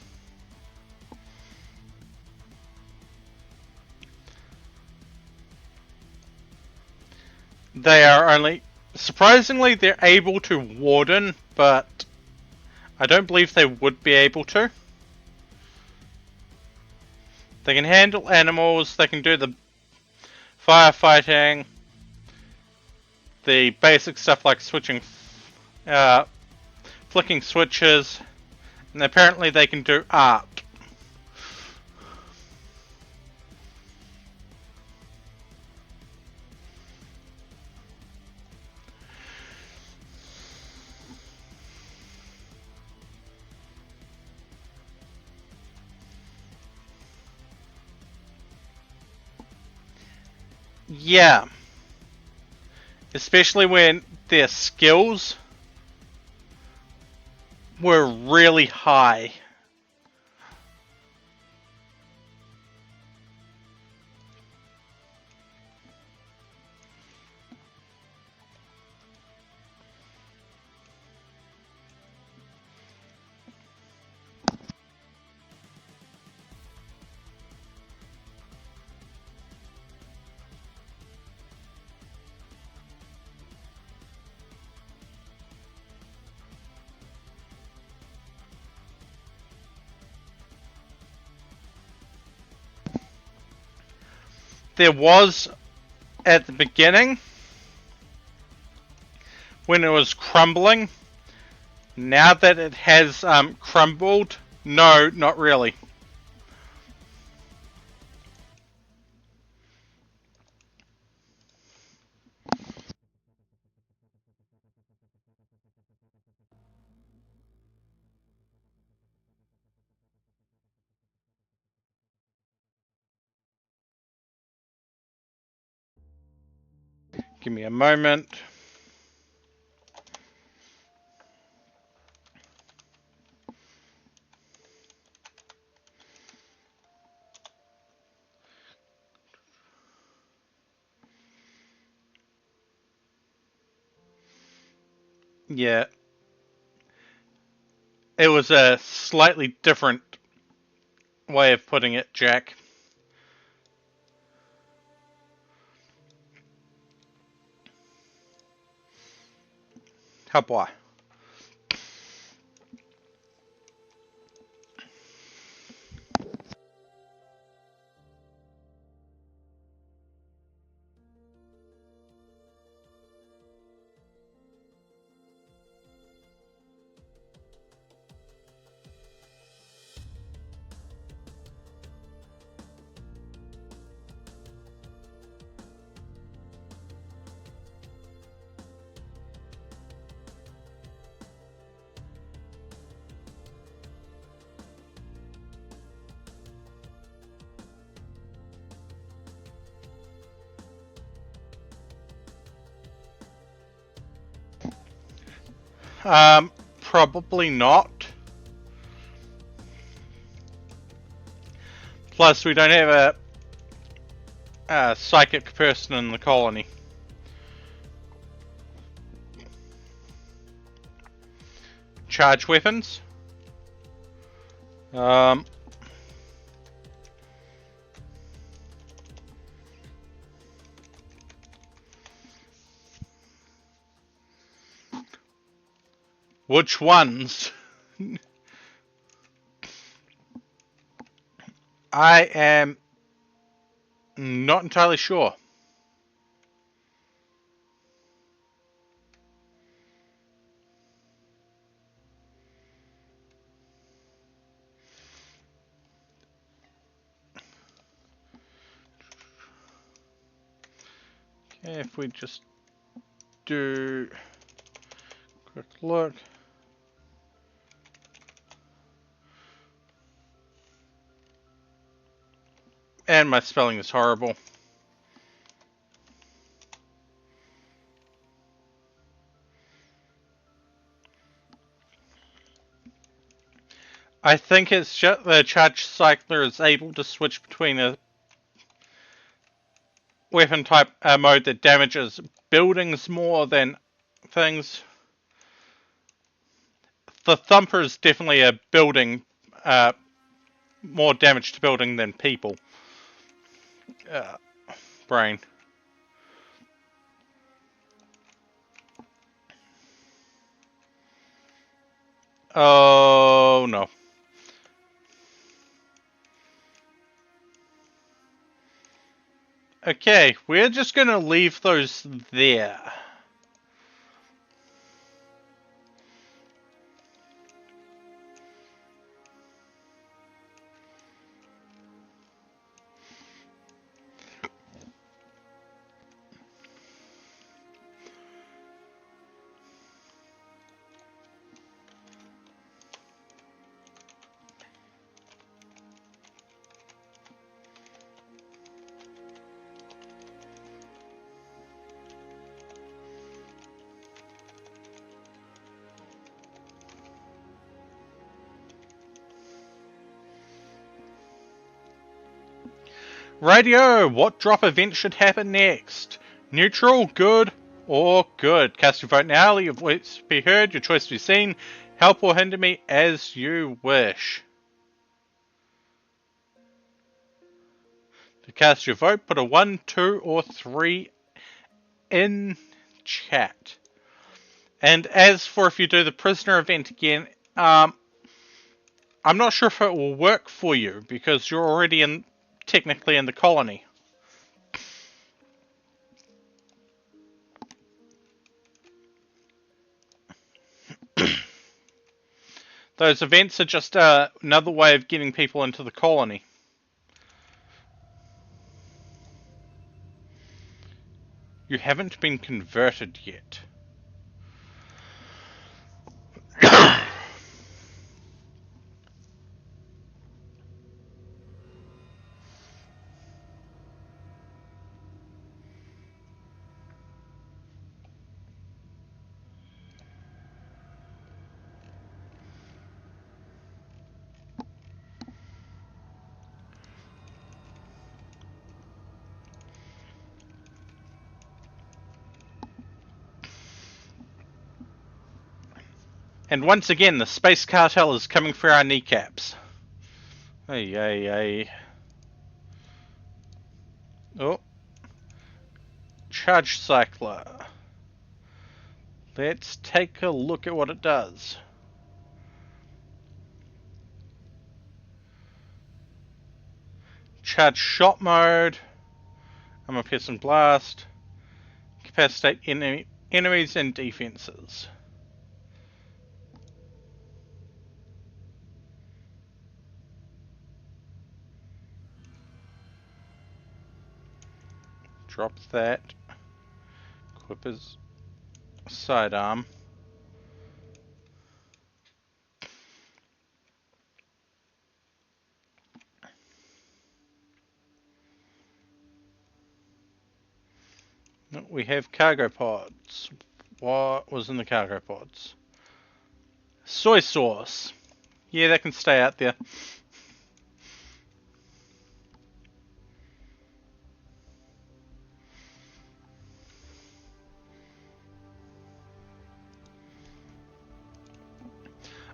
They are only... Surprisingly, they're able to warden, but I don't believe they would be able to. They can handle animals, they can do the firefighting, the basic stuff like switching, flicking switches, and apparently they can do art. Yeah. Especially when their skills were really high. There was, at the beginning, when it was crumbling. Now that it has crumbled, no, not really. Give me a moment. Yeah, it was a slightly different way of putting it, Jack. Habwa. Probably not. Plus, we don't have a psychic person in the colony. Charge weapons. Which ones? I am not entirely sure. Okay, if we just do a quick look. And my spelling is horrible. I think it's just the charge cycler is able to switch between a weapon type mode that damages buildings more than things. The thumper is definitely a building, more damage to building than people. Brain. Oh no. Okay, we're just gonna leave those there. Radio, what drop event should happen next? Neutral, good, or good? Cast your vote now, let your voice be heard, your choice be seen. Help or hinder me as you wish. To cast your vote, put a 1, 2, or 3 in chat. And as for if you do the prisoner event again, I'm not sure if it will work for you because you're already technically in the colony. Those events are just another way of getting people into the colony. You haven't been converted yet. And once again, the space cartel is coming for our kneecaps. Hey, hey, hey. Oh. Charge cycler. Let's take a look at what it does. Charge shot mode. Armor piercing blast. Capacitate enemies and defenses. Drop that. Equip his sidearm. We have cargo pods. What was in the cargo pods? Soy sauce. Yeah, that can stay out there.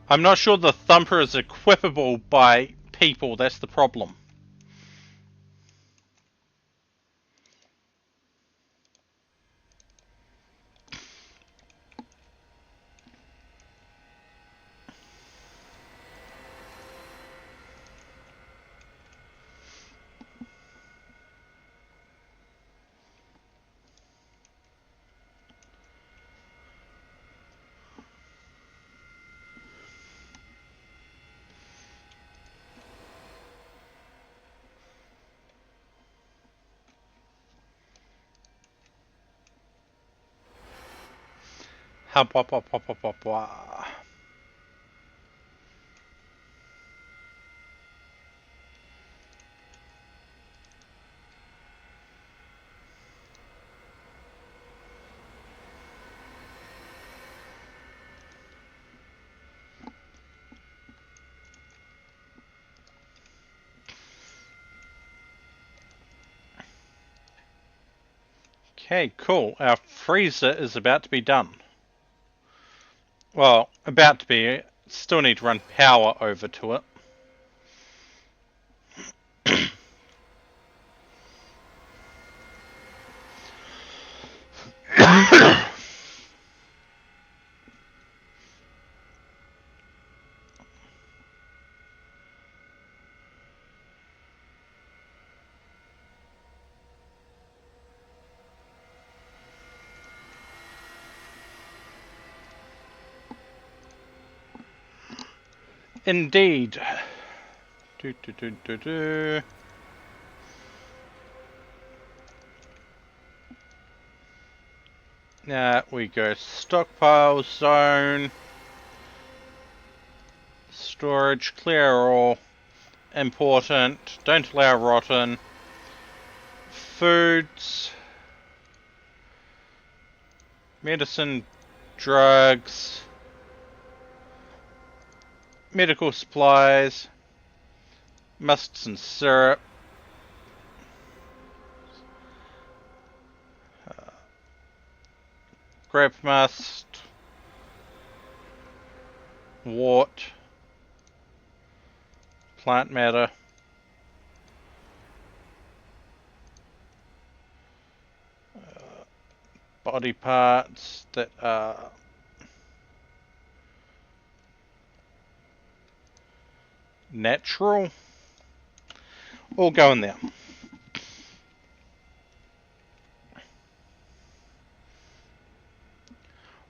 I'm not sure the Thumper is equipable by people, that's the problem. Ha pa pa pa pa pa pa. Okay, cool. Our freezer is about to be done. Well, about to be. Still need to run power over to it. Indeed. Do, do, do, do, do. Now we go stockpile zone. Storage, clear all. Important. Don't allow rotten. Foods. Medicine, drugs. Medical supplies. Musks and syrup. Grape must. Wart. Plant matter. Body parts that are natural. All go in there.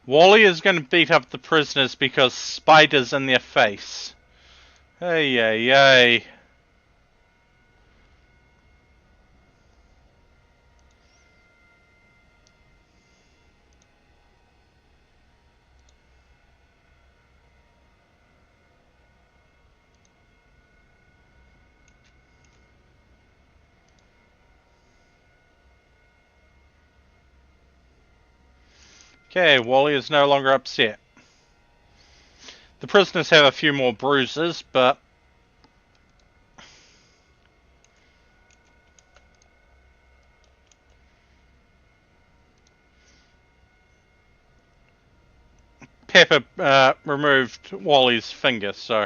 Wally is going to beat up the prisoners because spiders in their face. Hey, hey, hey. Okay, Wally is no longer upset. The prisoners have a few more bruises, but Pepper removed Wally's finger, so...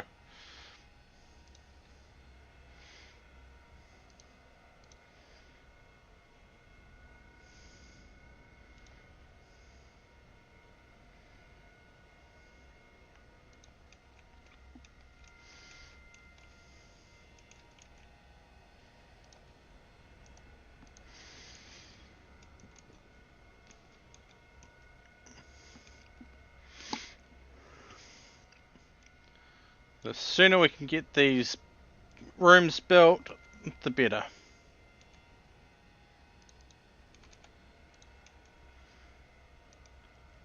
The sooner we can get these rooms built, the better.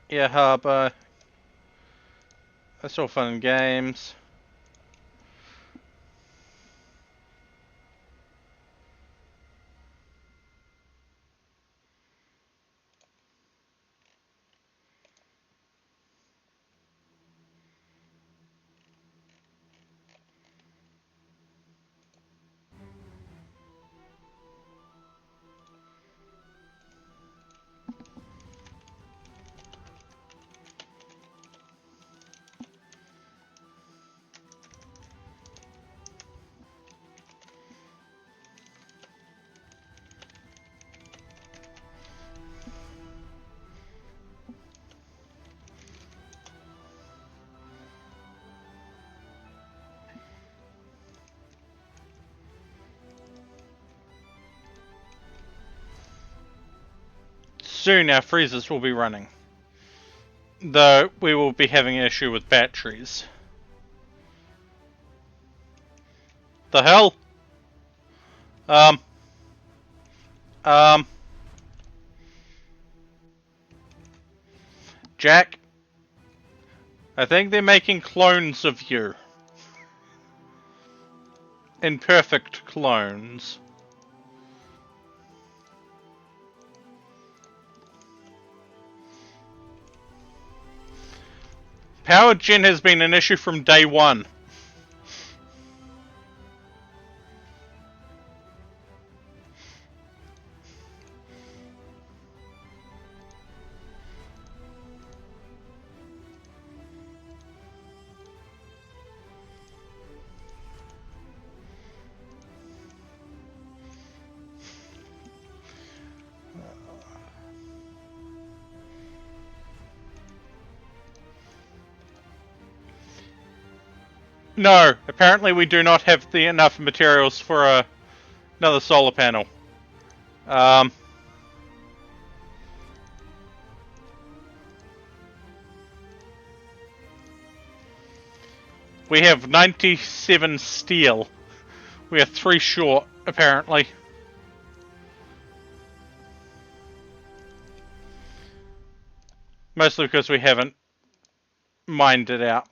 Air harbour. That's all fun and games. Soon our freezers will be running. Though we will be having an issue with batteries. The hell? Jack, I think they're making clones of you. Imperfect clones. Power gen has been an issue from day one. No, apparently we do not have enough materials for another solar panel. We have 97 steel. We are 3 short, apparently. Mostly because we haven't mined it out.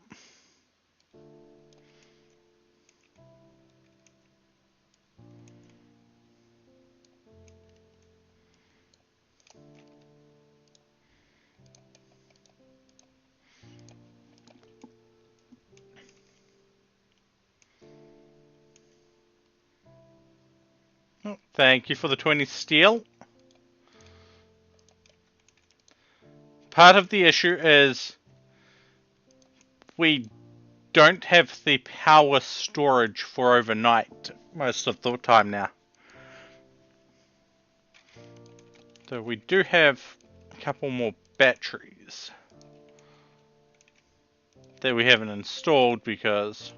Oh, thank you for the 20 steel. Part of the issue is we don't have the power storage for overnight most of the time now. So we do have a couple more batteries that we haven't installed because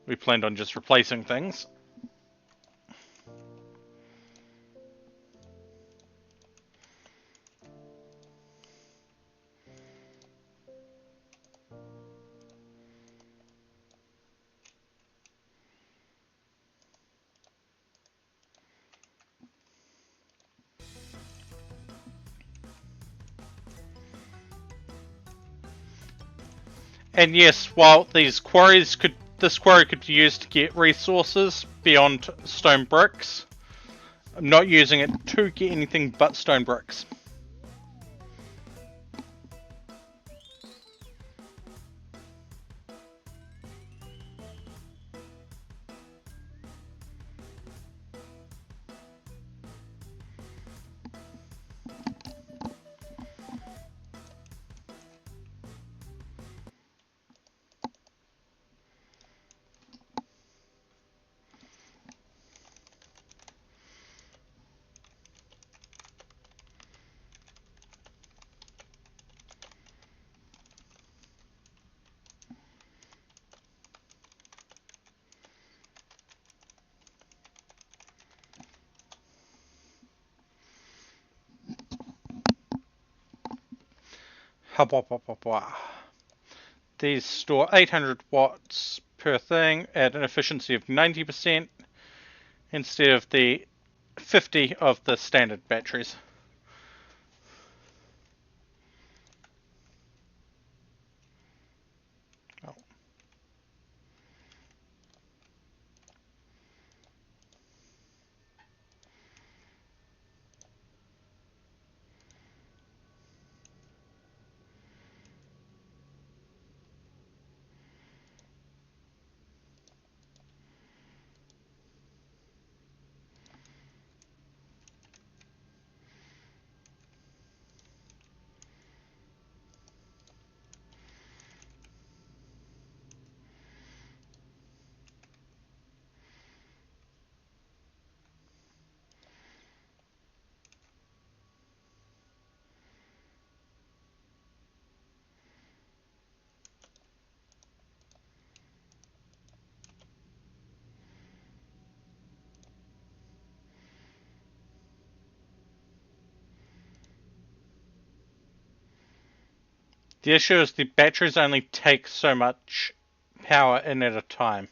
we planned on just replacing things. And yes, while this quarry could be used to get resources beyond stone bricks, I'm not using it to get anything but stone bricks. These store 800 watts per thing at an efficiency of 90% instead of the 50 of the standard batteries. Oh. The issue is the batteries only take so much power in at a time.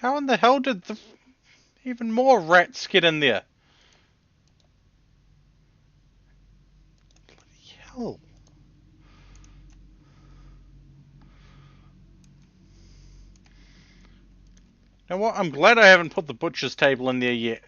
How in the hell did even more rats get in there? Bloody hell. You know what? I'm glad I haven't put the butcher's table in there yet.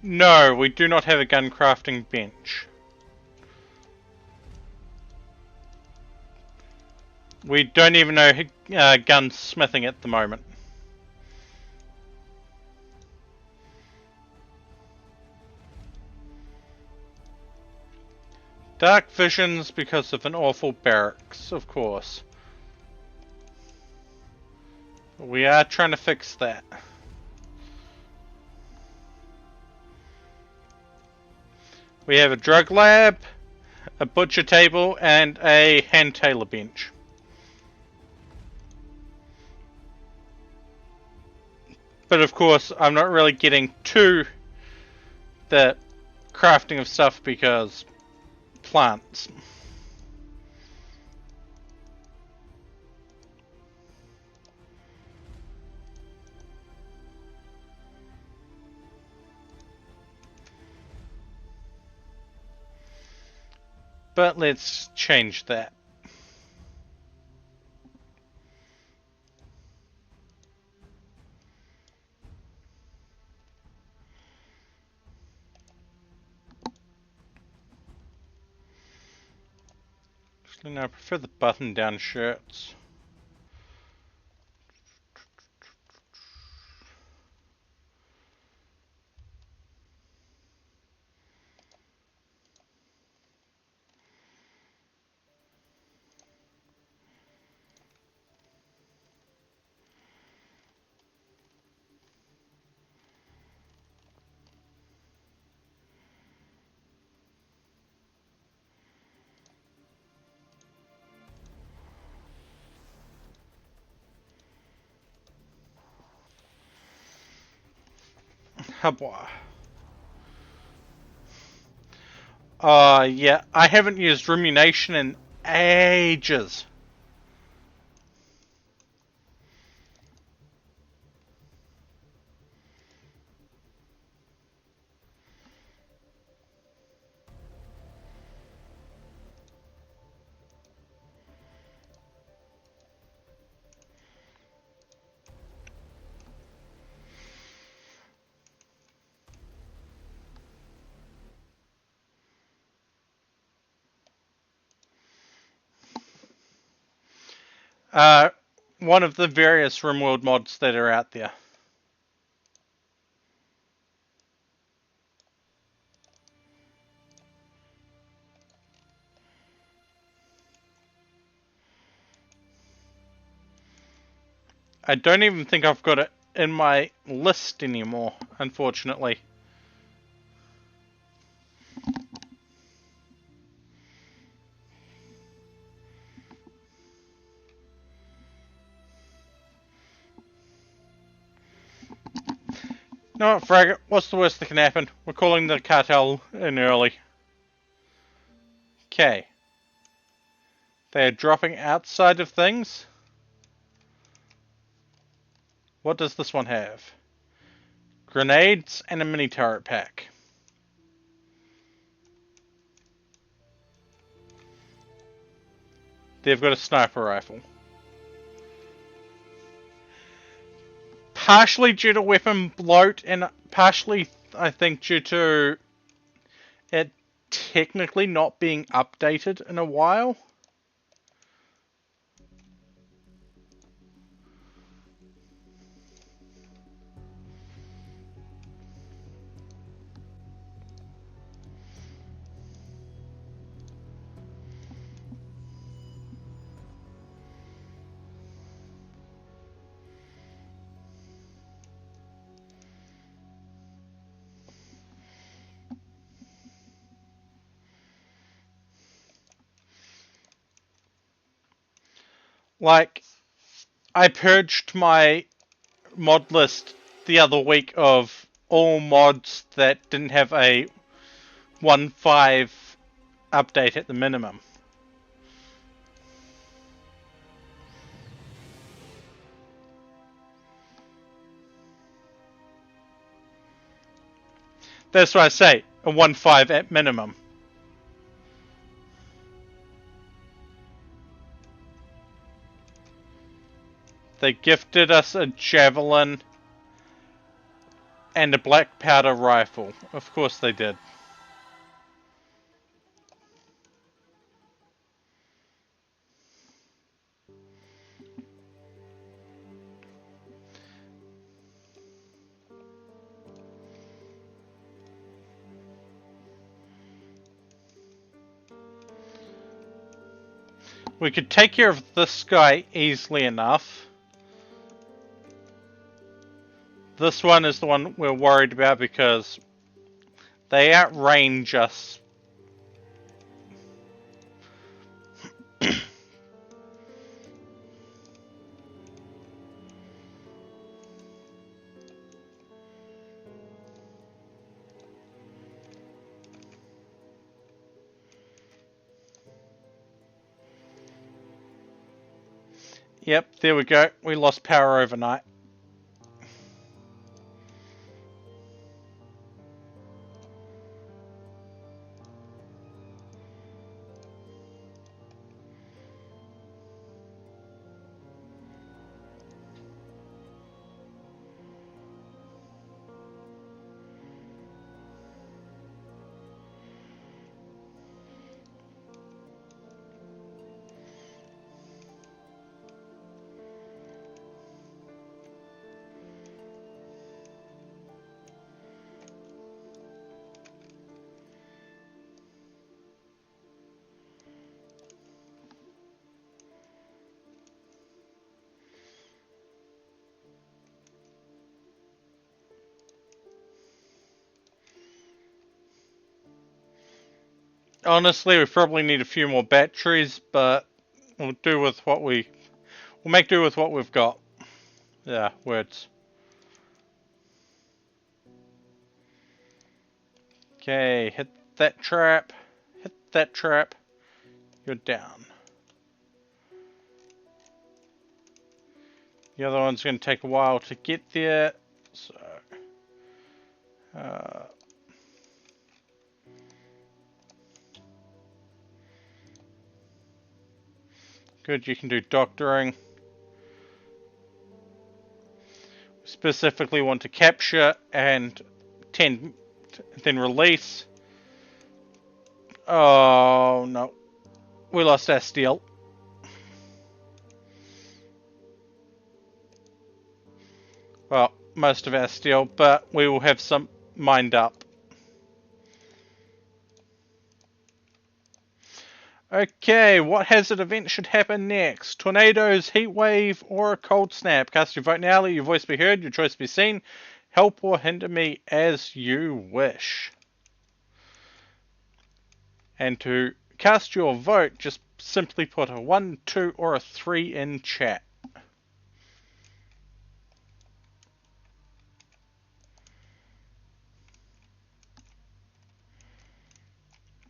No, we do not have a gun crafting bench. We don't even know gunsmithing at the moment. Dark visions because of an awful barracks, of course. We are trying to fix that. We have a drug lab, a butcher table, and a hand tailor bench. But of course, I'm not really getting to the crafting of stuff because plants. But let's change that. Actually, no, I prefer the button-down shirts. Habwa. Yeah, I haven't used rumination in ages. One of the various RimWorld mods that are out there. I don't even think I've got it in my list anymore, unfortunately. No, frag it. What's the worst that can happen? We're calling the cartel in early. Okay. They're dropping outside of things. What does this one have? Grenades and a mini turret pack. They've got a sniper rifle. Partially due to weapon bloat and partially, I think, due to it technically not being updated in a while. Like, I purged my mod list the other week of all mods that didn't have a 1.5 update at the minimum. That's what I say, a 1.5 at minimum. They gifted us a javelin And a black powder rifle. Of course they did. We could take care of this guy easily enough. This one is the one we're worried about because they outrange us. Yep, there we go. We lost power overnight. Honestly, we probably need a few more batteries, but we'll do with what we'll make do with what we've got. Yeah, words. Okay, hit that trap. Hit that trap. You're down. The other one's going to take a while to get there, so good, you can do doctoring. Specifically want to capture and then release. Oh no, we lost our steel. Well, most of our steel, but we will have some mined up. Okay, what hazard event should happen next? Tornadoes, heat wave, or a cold snap? Cast your vote now, let your voice be heard, your choice be seen. Help or hinder me as you wish. And to cast your vote, just simply put a 1, 2, or a 3 in chat.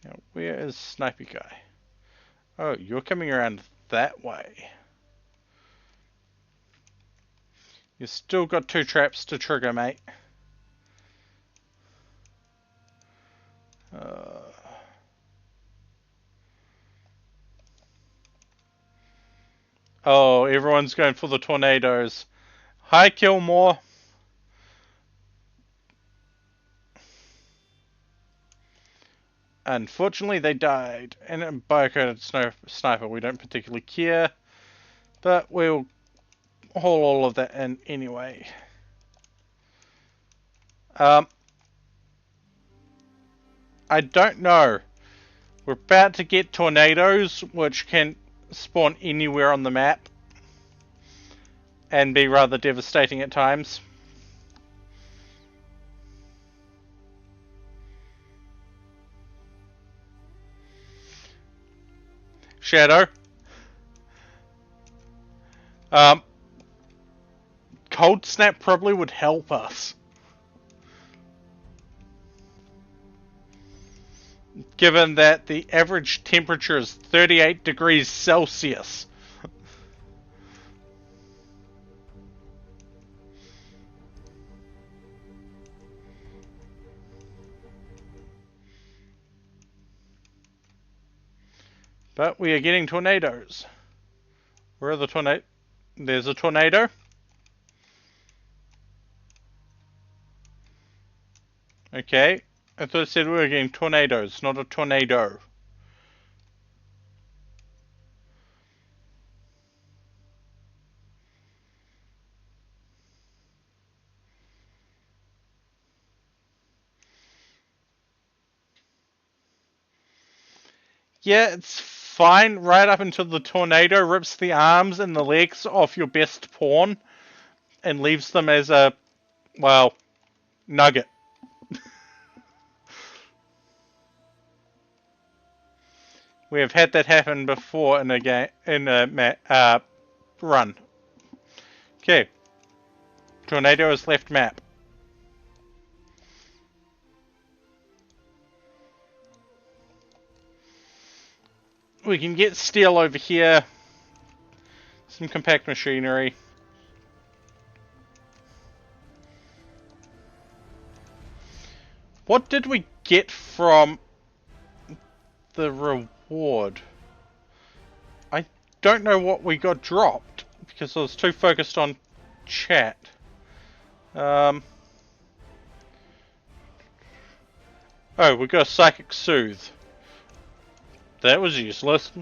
Now, where is Snipey Guy? Oh, you're coming around that way. You've still got 2 traps to trigger, mate. Oh, everyone's going for the tornadoes. Hi, Killmore. Unfortunately, they died. And in Biocoded Sniper, we don't particularly care. But we'll haul all of that in anyway. I don't know. We're about to get tornadoes, which can spawn anywhere on the map. And be rather devastating at times. Shadow. Cold snap probably would help us. Given that the average temperature is 38 degrees Celsius. But we are getting tornadoes. Where are the tornadoes? There's a tornado. Okay. I thought it said we were getting tornadoes, not a tornado. Yeah, it's fine right up until the tornado rips the arms and the legs off your best pawn and leaves them as a, well, nugget. We have had that happen before in a game, in a run. Okay, tornado is left map. We can get steel over here, some compact machinery. What did we get from the reward? I don't know what we got dropped because I was too focused on chat. Oh, we got a psychic soothe. That was useless.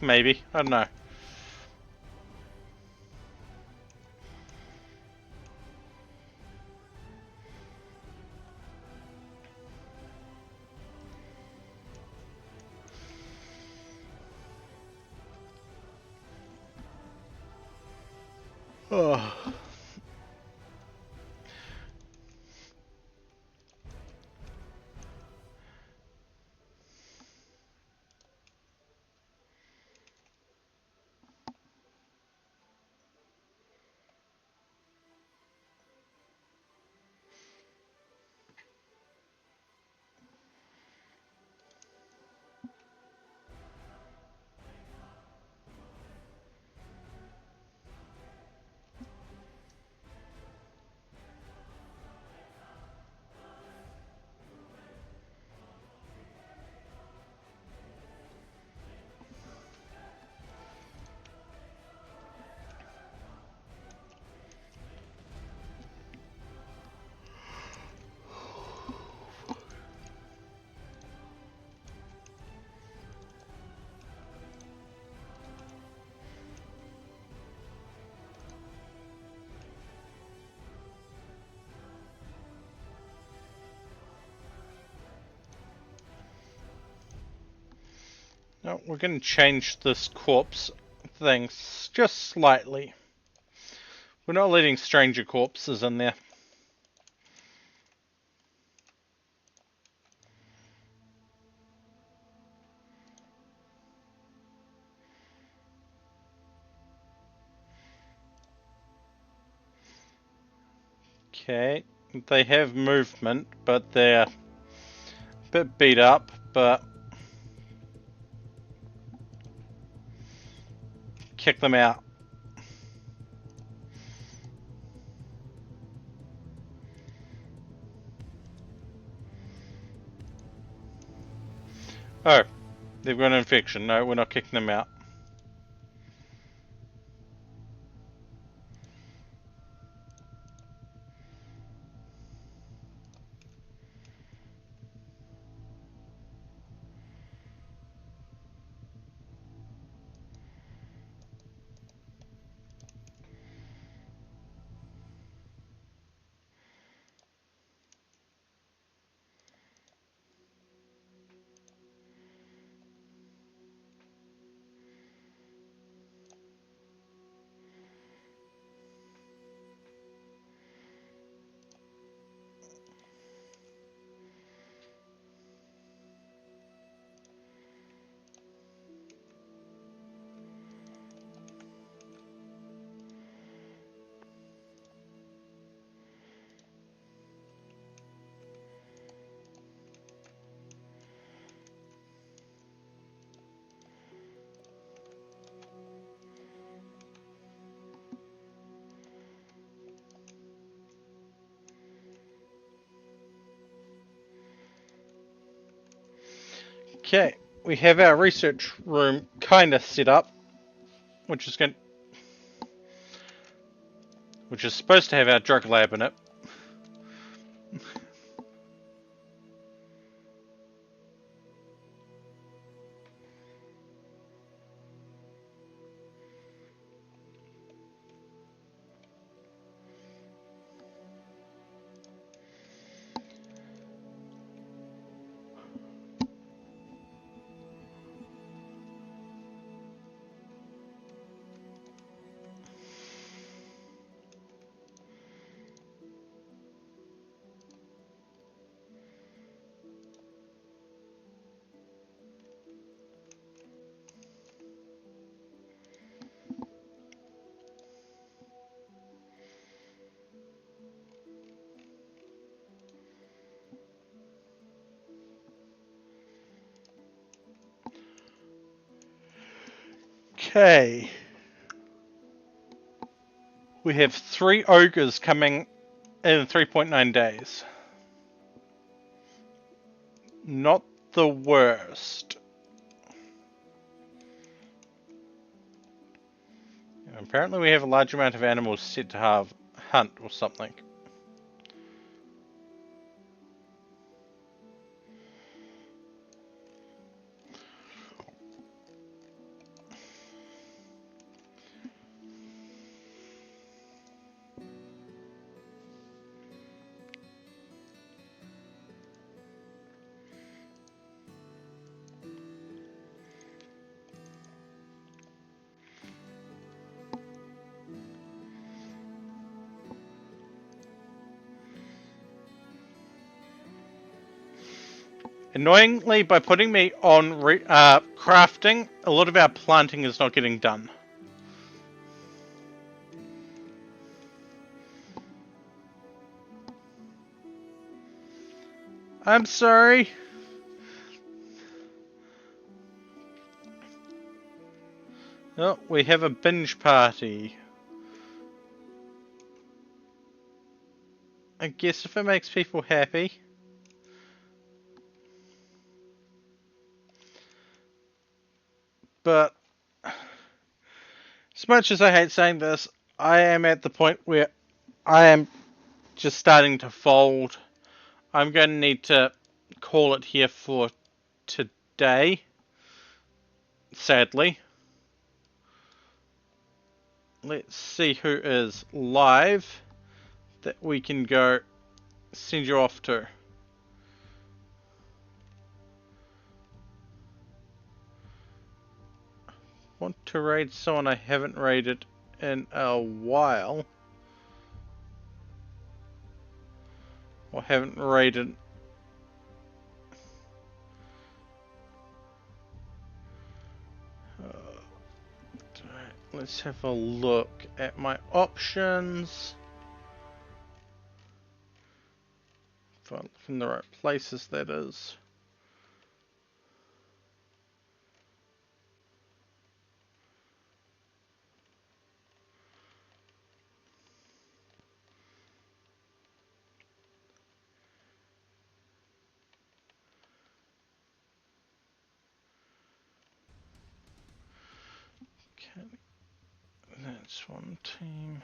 Maybe. I don't know. Oh. No, we're going to change this corpse thing just slightly. We're not letting stranger corpses in there. Okay, they have movement, but they're a bit beat up, but kick them out. Oh, they've got an infection. No, we're not kicking them out. Okay, we have our research room kind of set up, which is supposed to have our drug lab in it. Okay. We have 3 ogres coming in 3.9 days. Not the worst. Apparently we have a large amount of animals set to hunt or something. Annoyingly, by putting me on crafting, a lot of our planting is not getting done. I'm sorry. Oh, we have a binge party. I guess if it makes people happy. But as much as I hate saying this, I am at the point where I am just starting to fold. I'm going to need to call it here for today. Sadly. Let's see who is live that we can go send you off to. Want to raid someone I haven't raided in a while. Or haven't raided. Let's have a look at my options. If I look in the right places, that is. Okay, that's one team.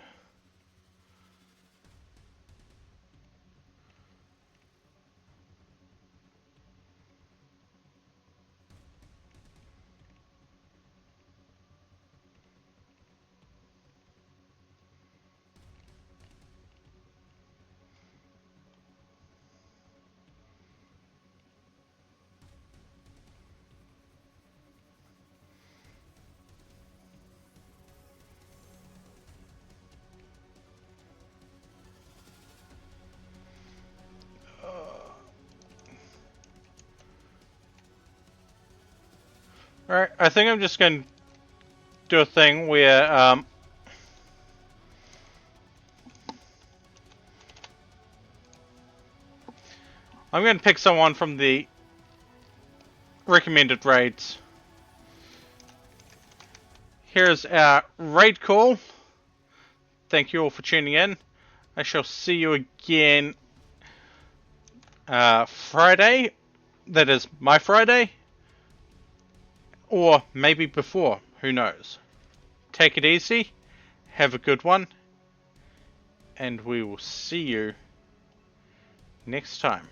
Alright, I think I'm just going to do a thing where I'm going to pick someone from the recommended raids. Here's our raid call. Thank you all for tuning in. I shall see you again Friday. That is my Friday. Or maybe before. Who knows? Take it easy. Have a good one. And we will see you next time.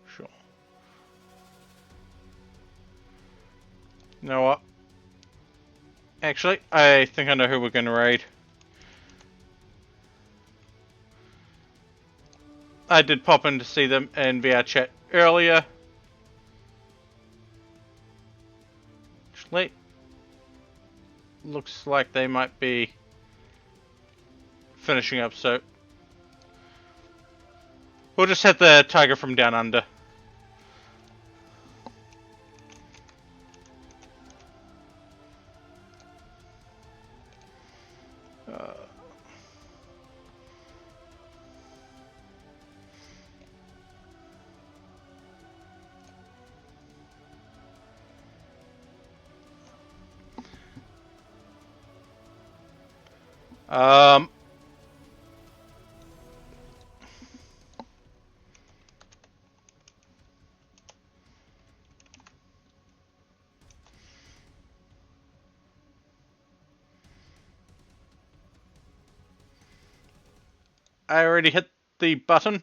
Sure. You know what? Actually, I think I know who we're going to raid. I did pop in to see them in VR chat earlier. Actually, looks like they might be finishing up, so we'll just hit the tiger from down under. Um, I already hit the button.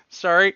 Sorry.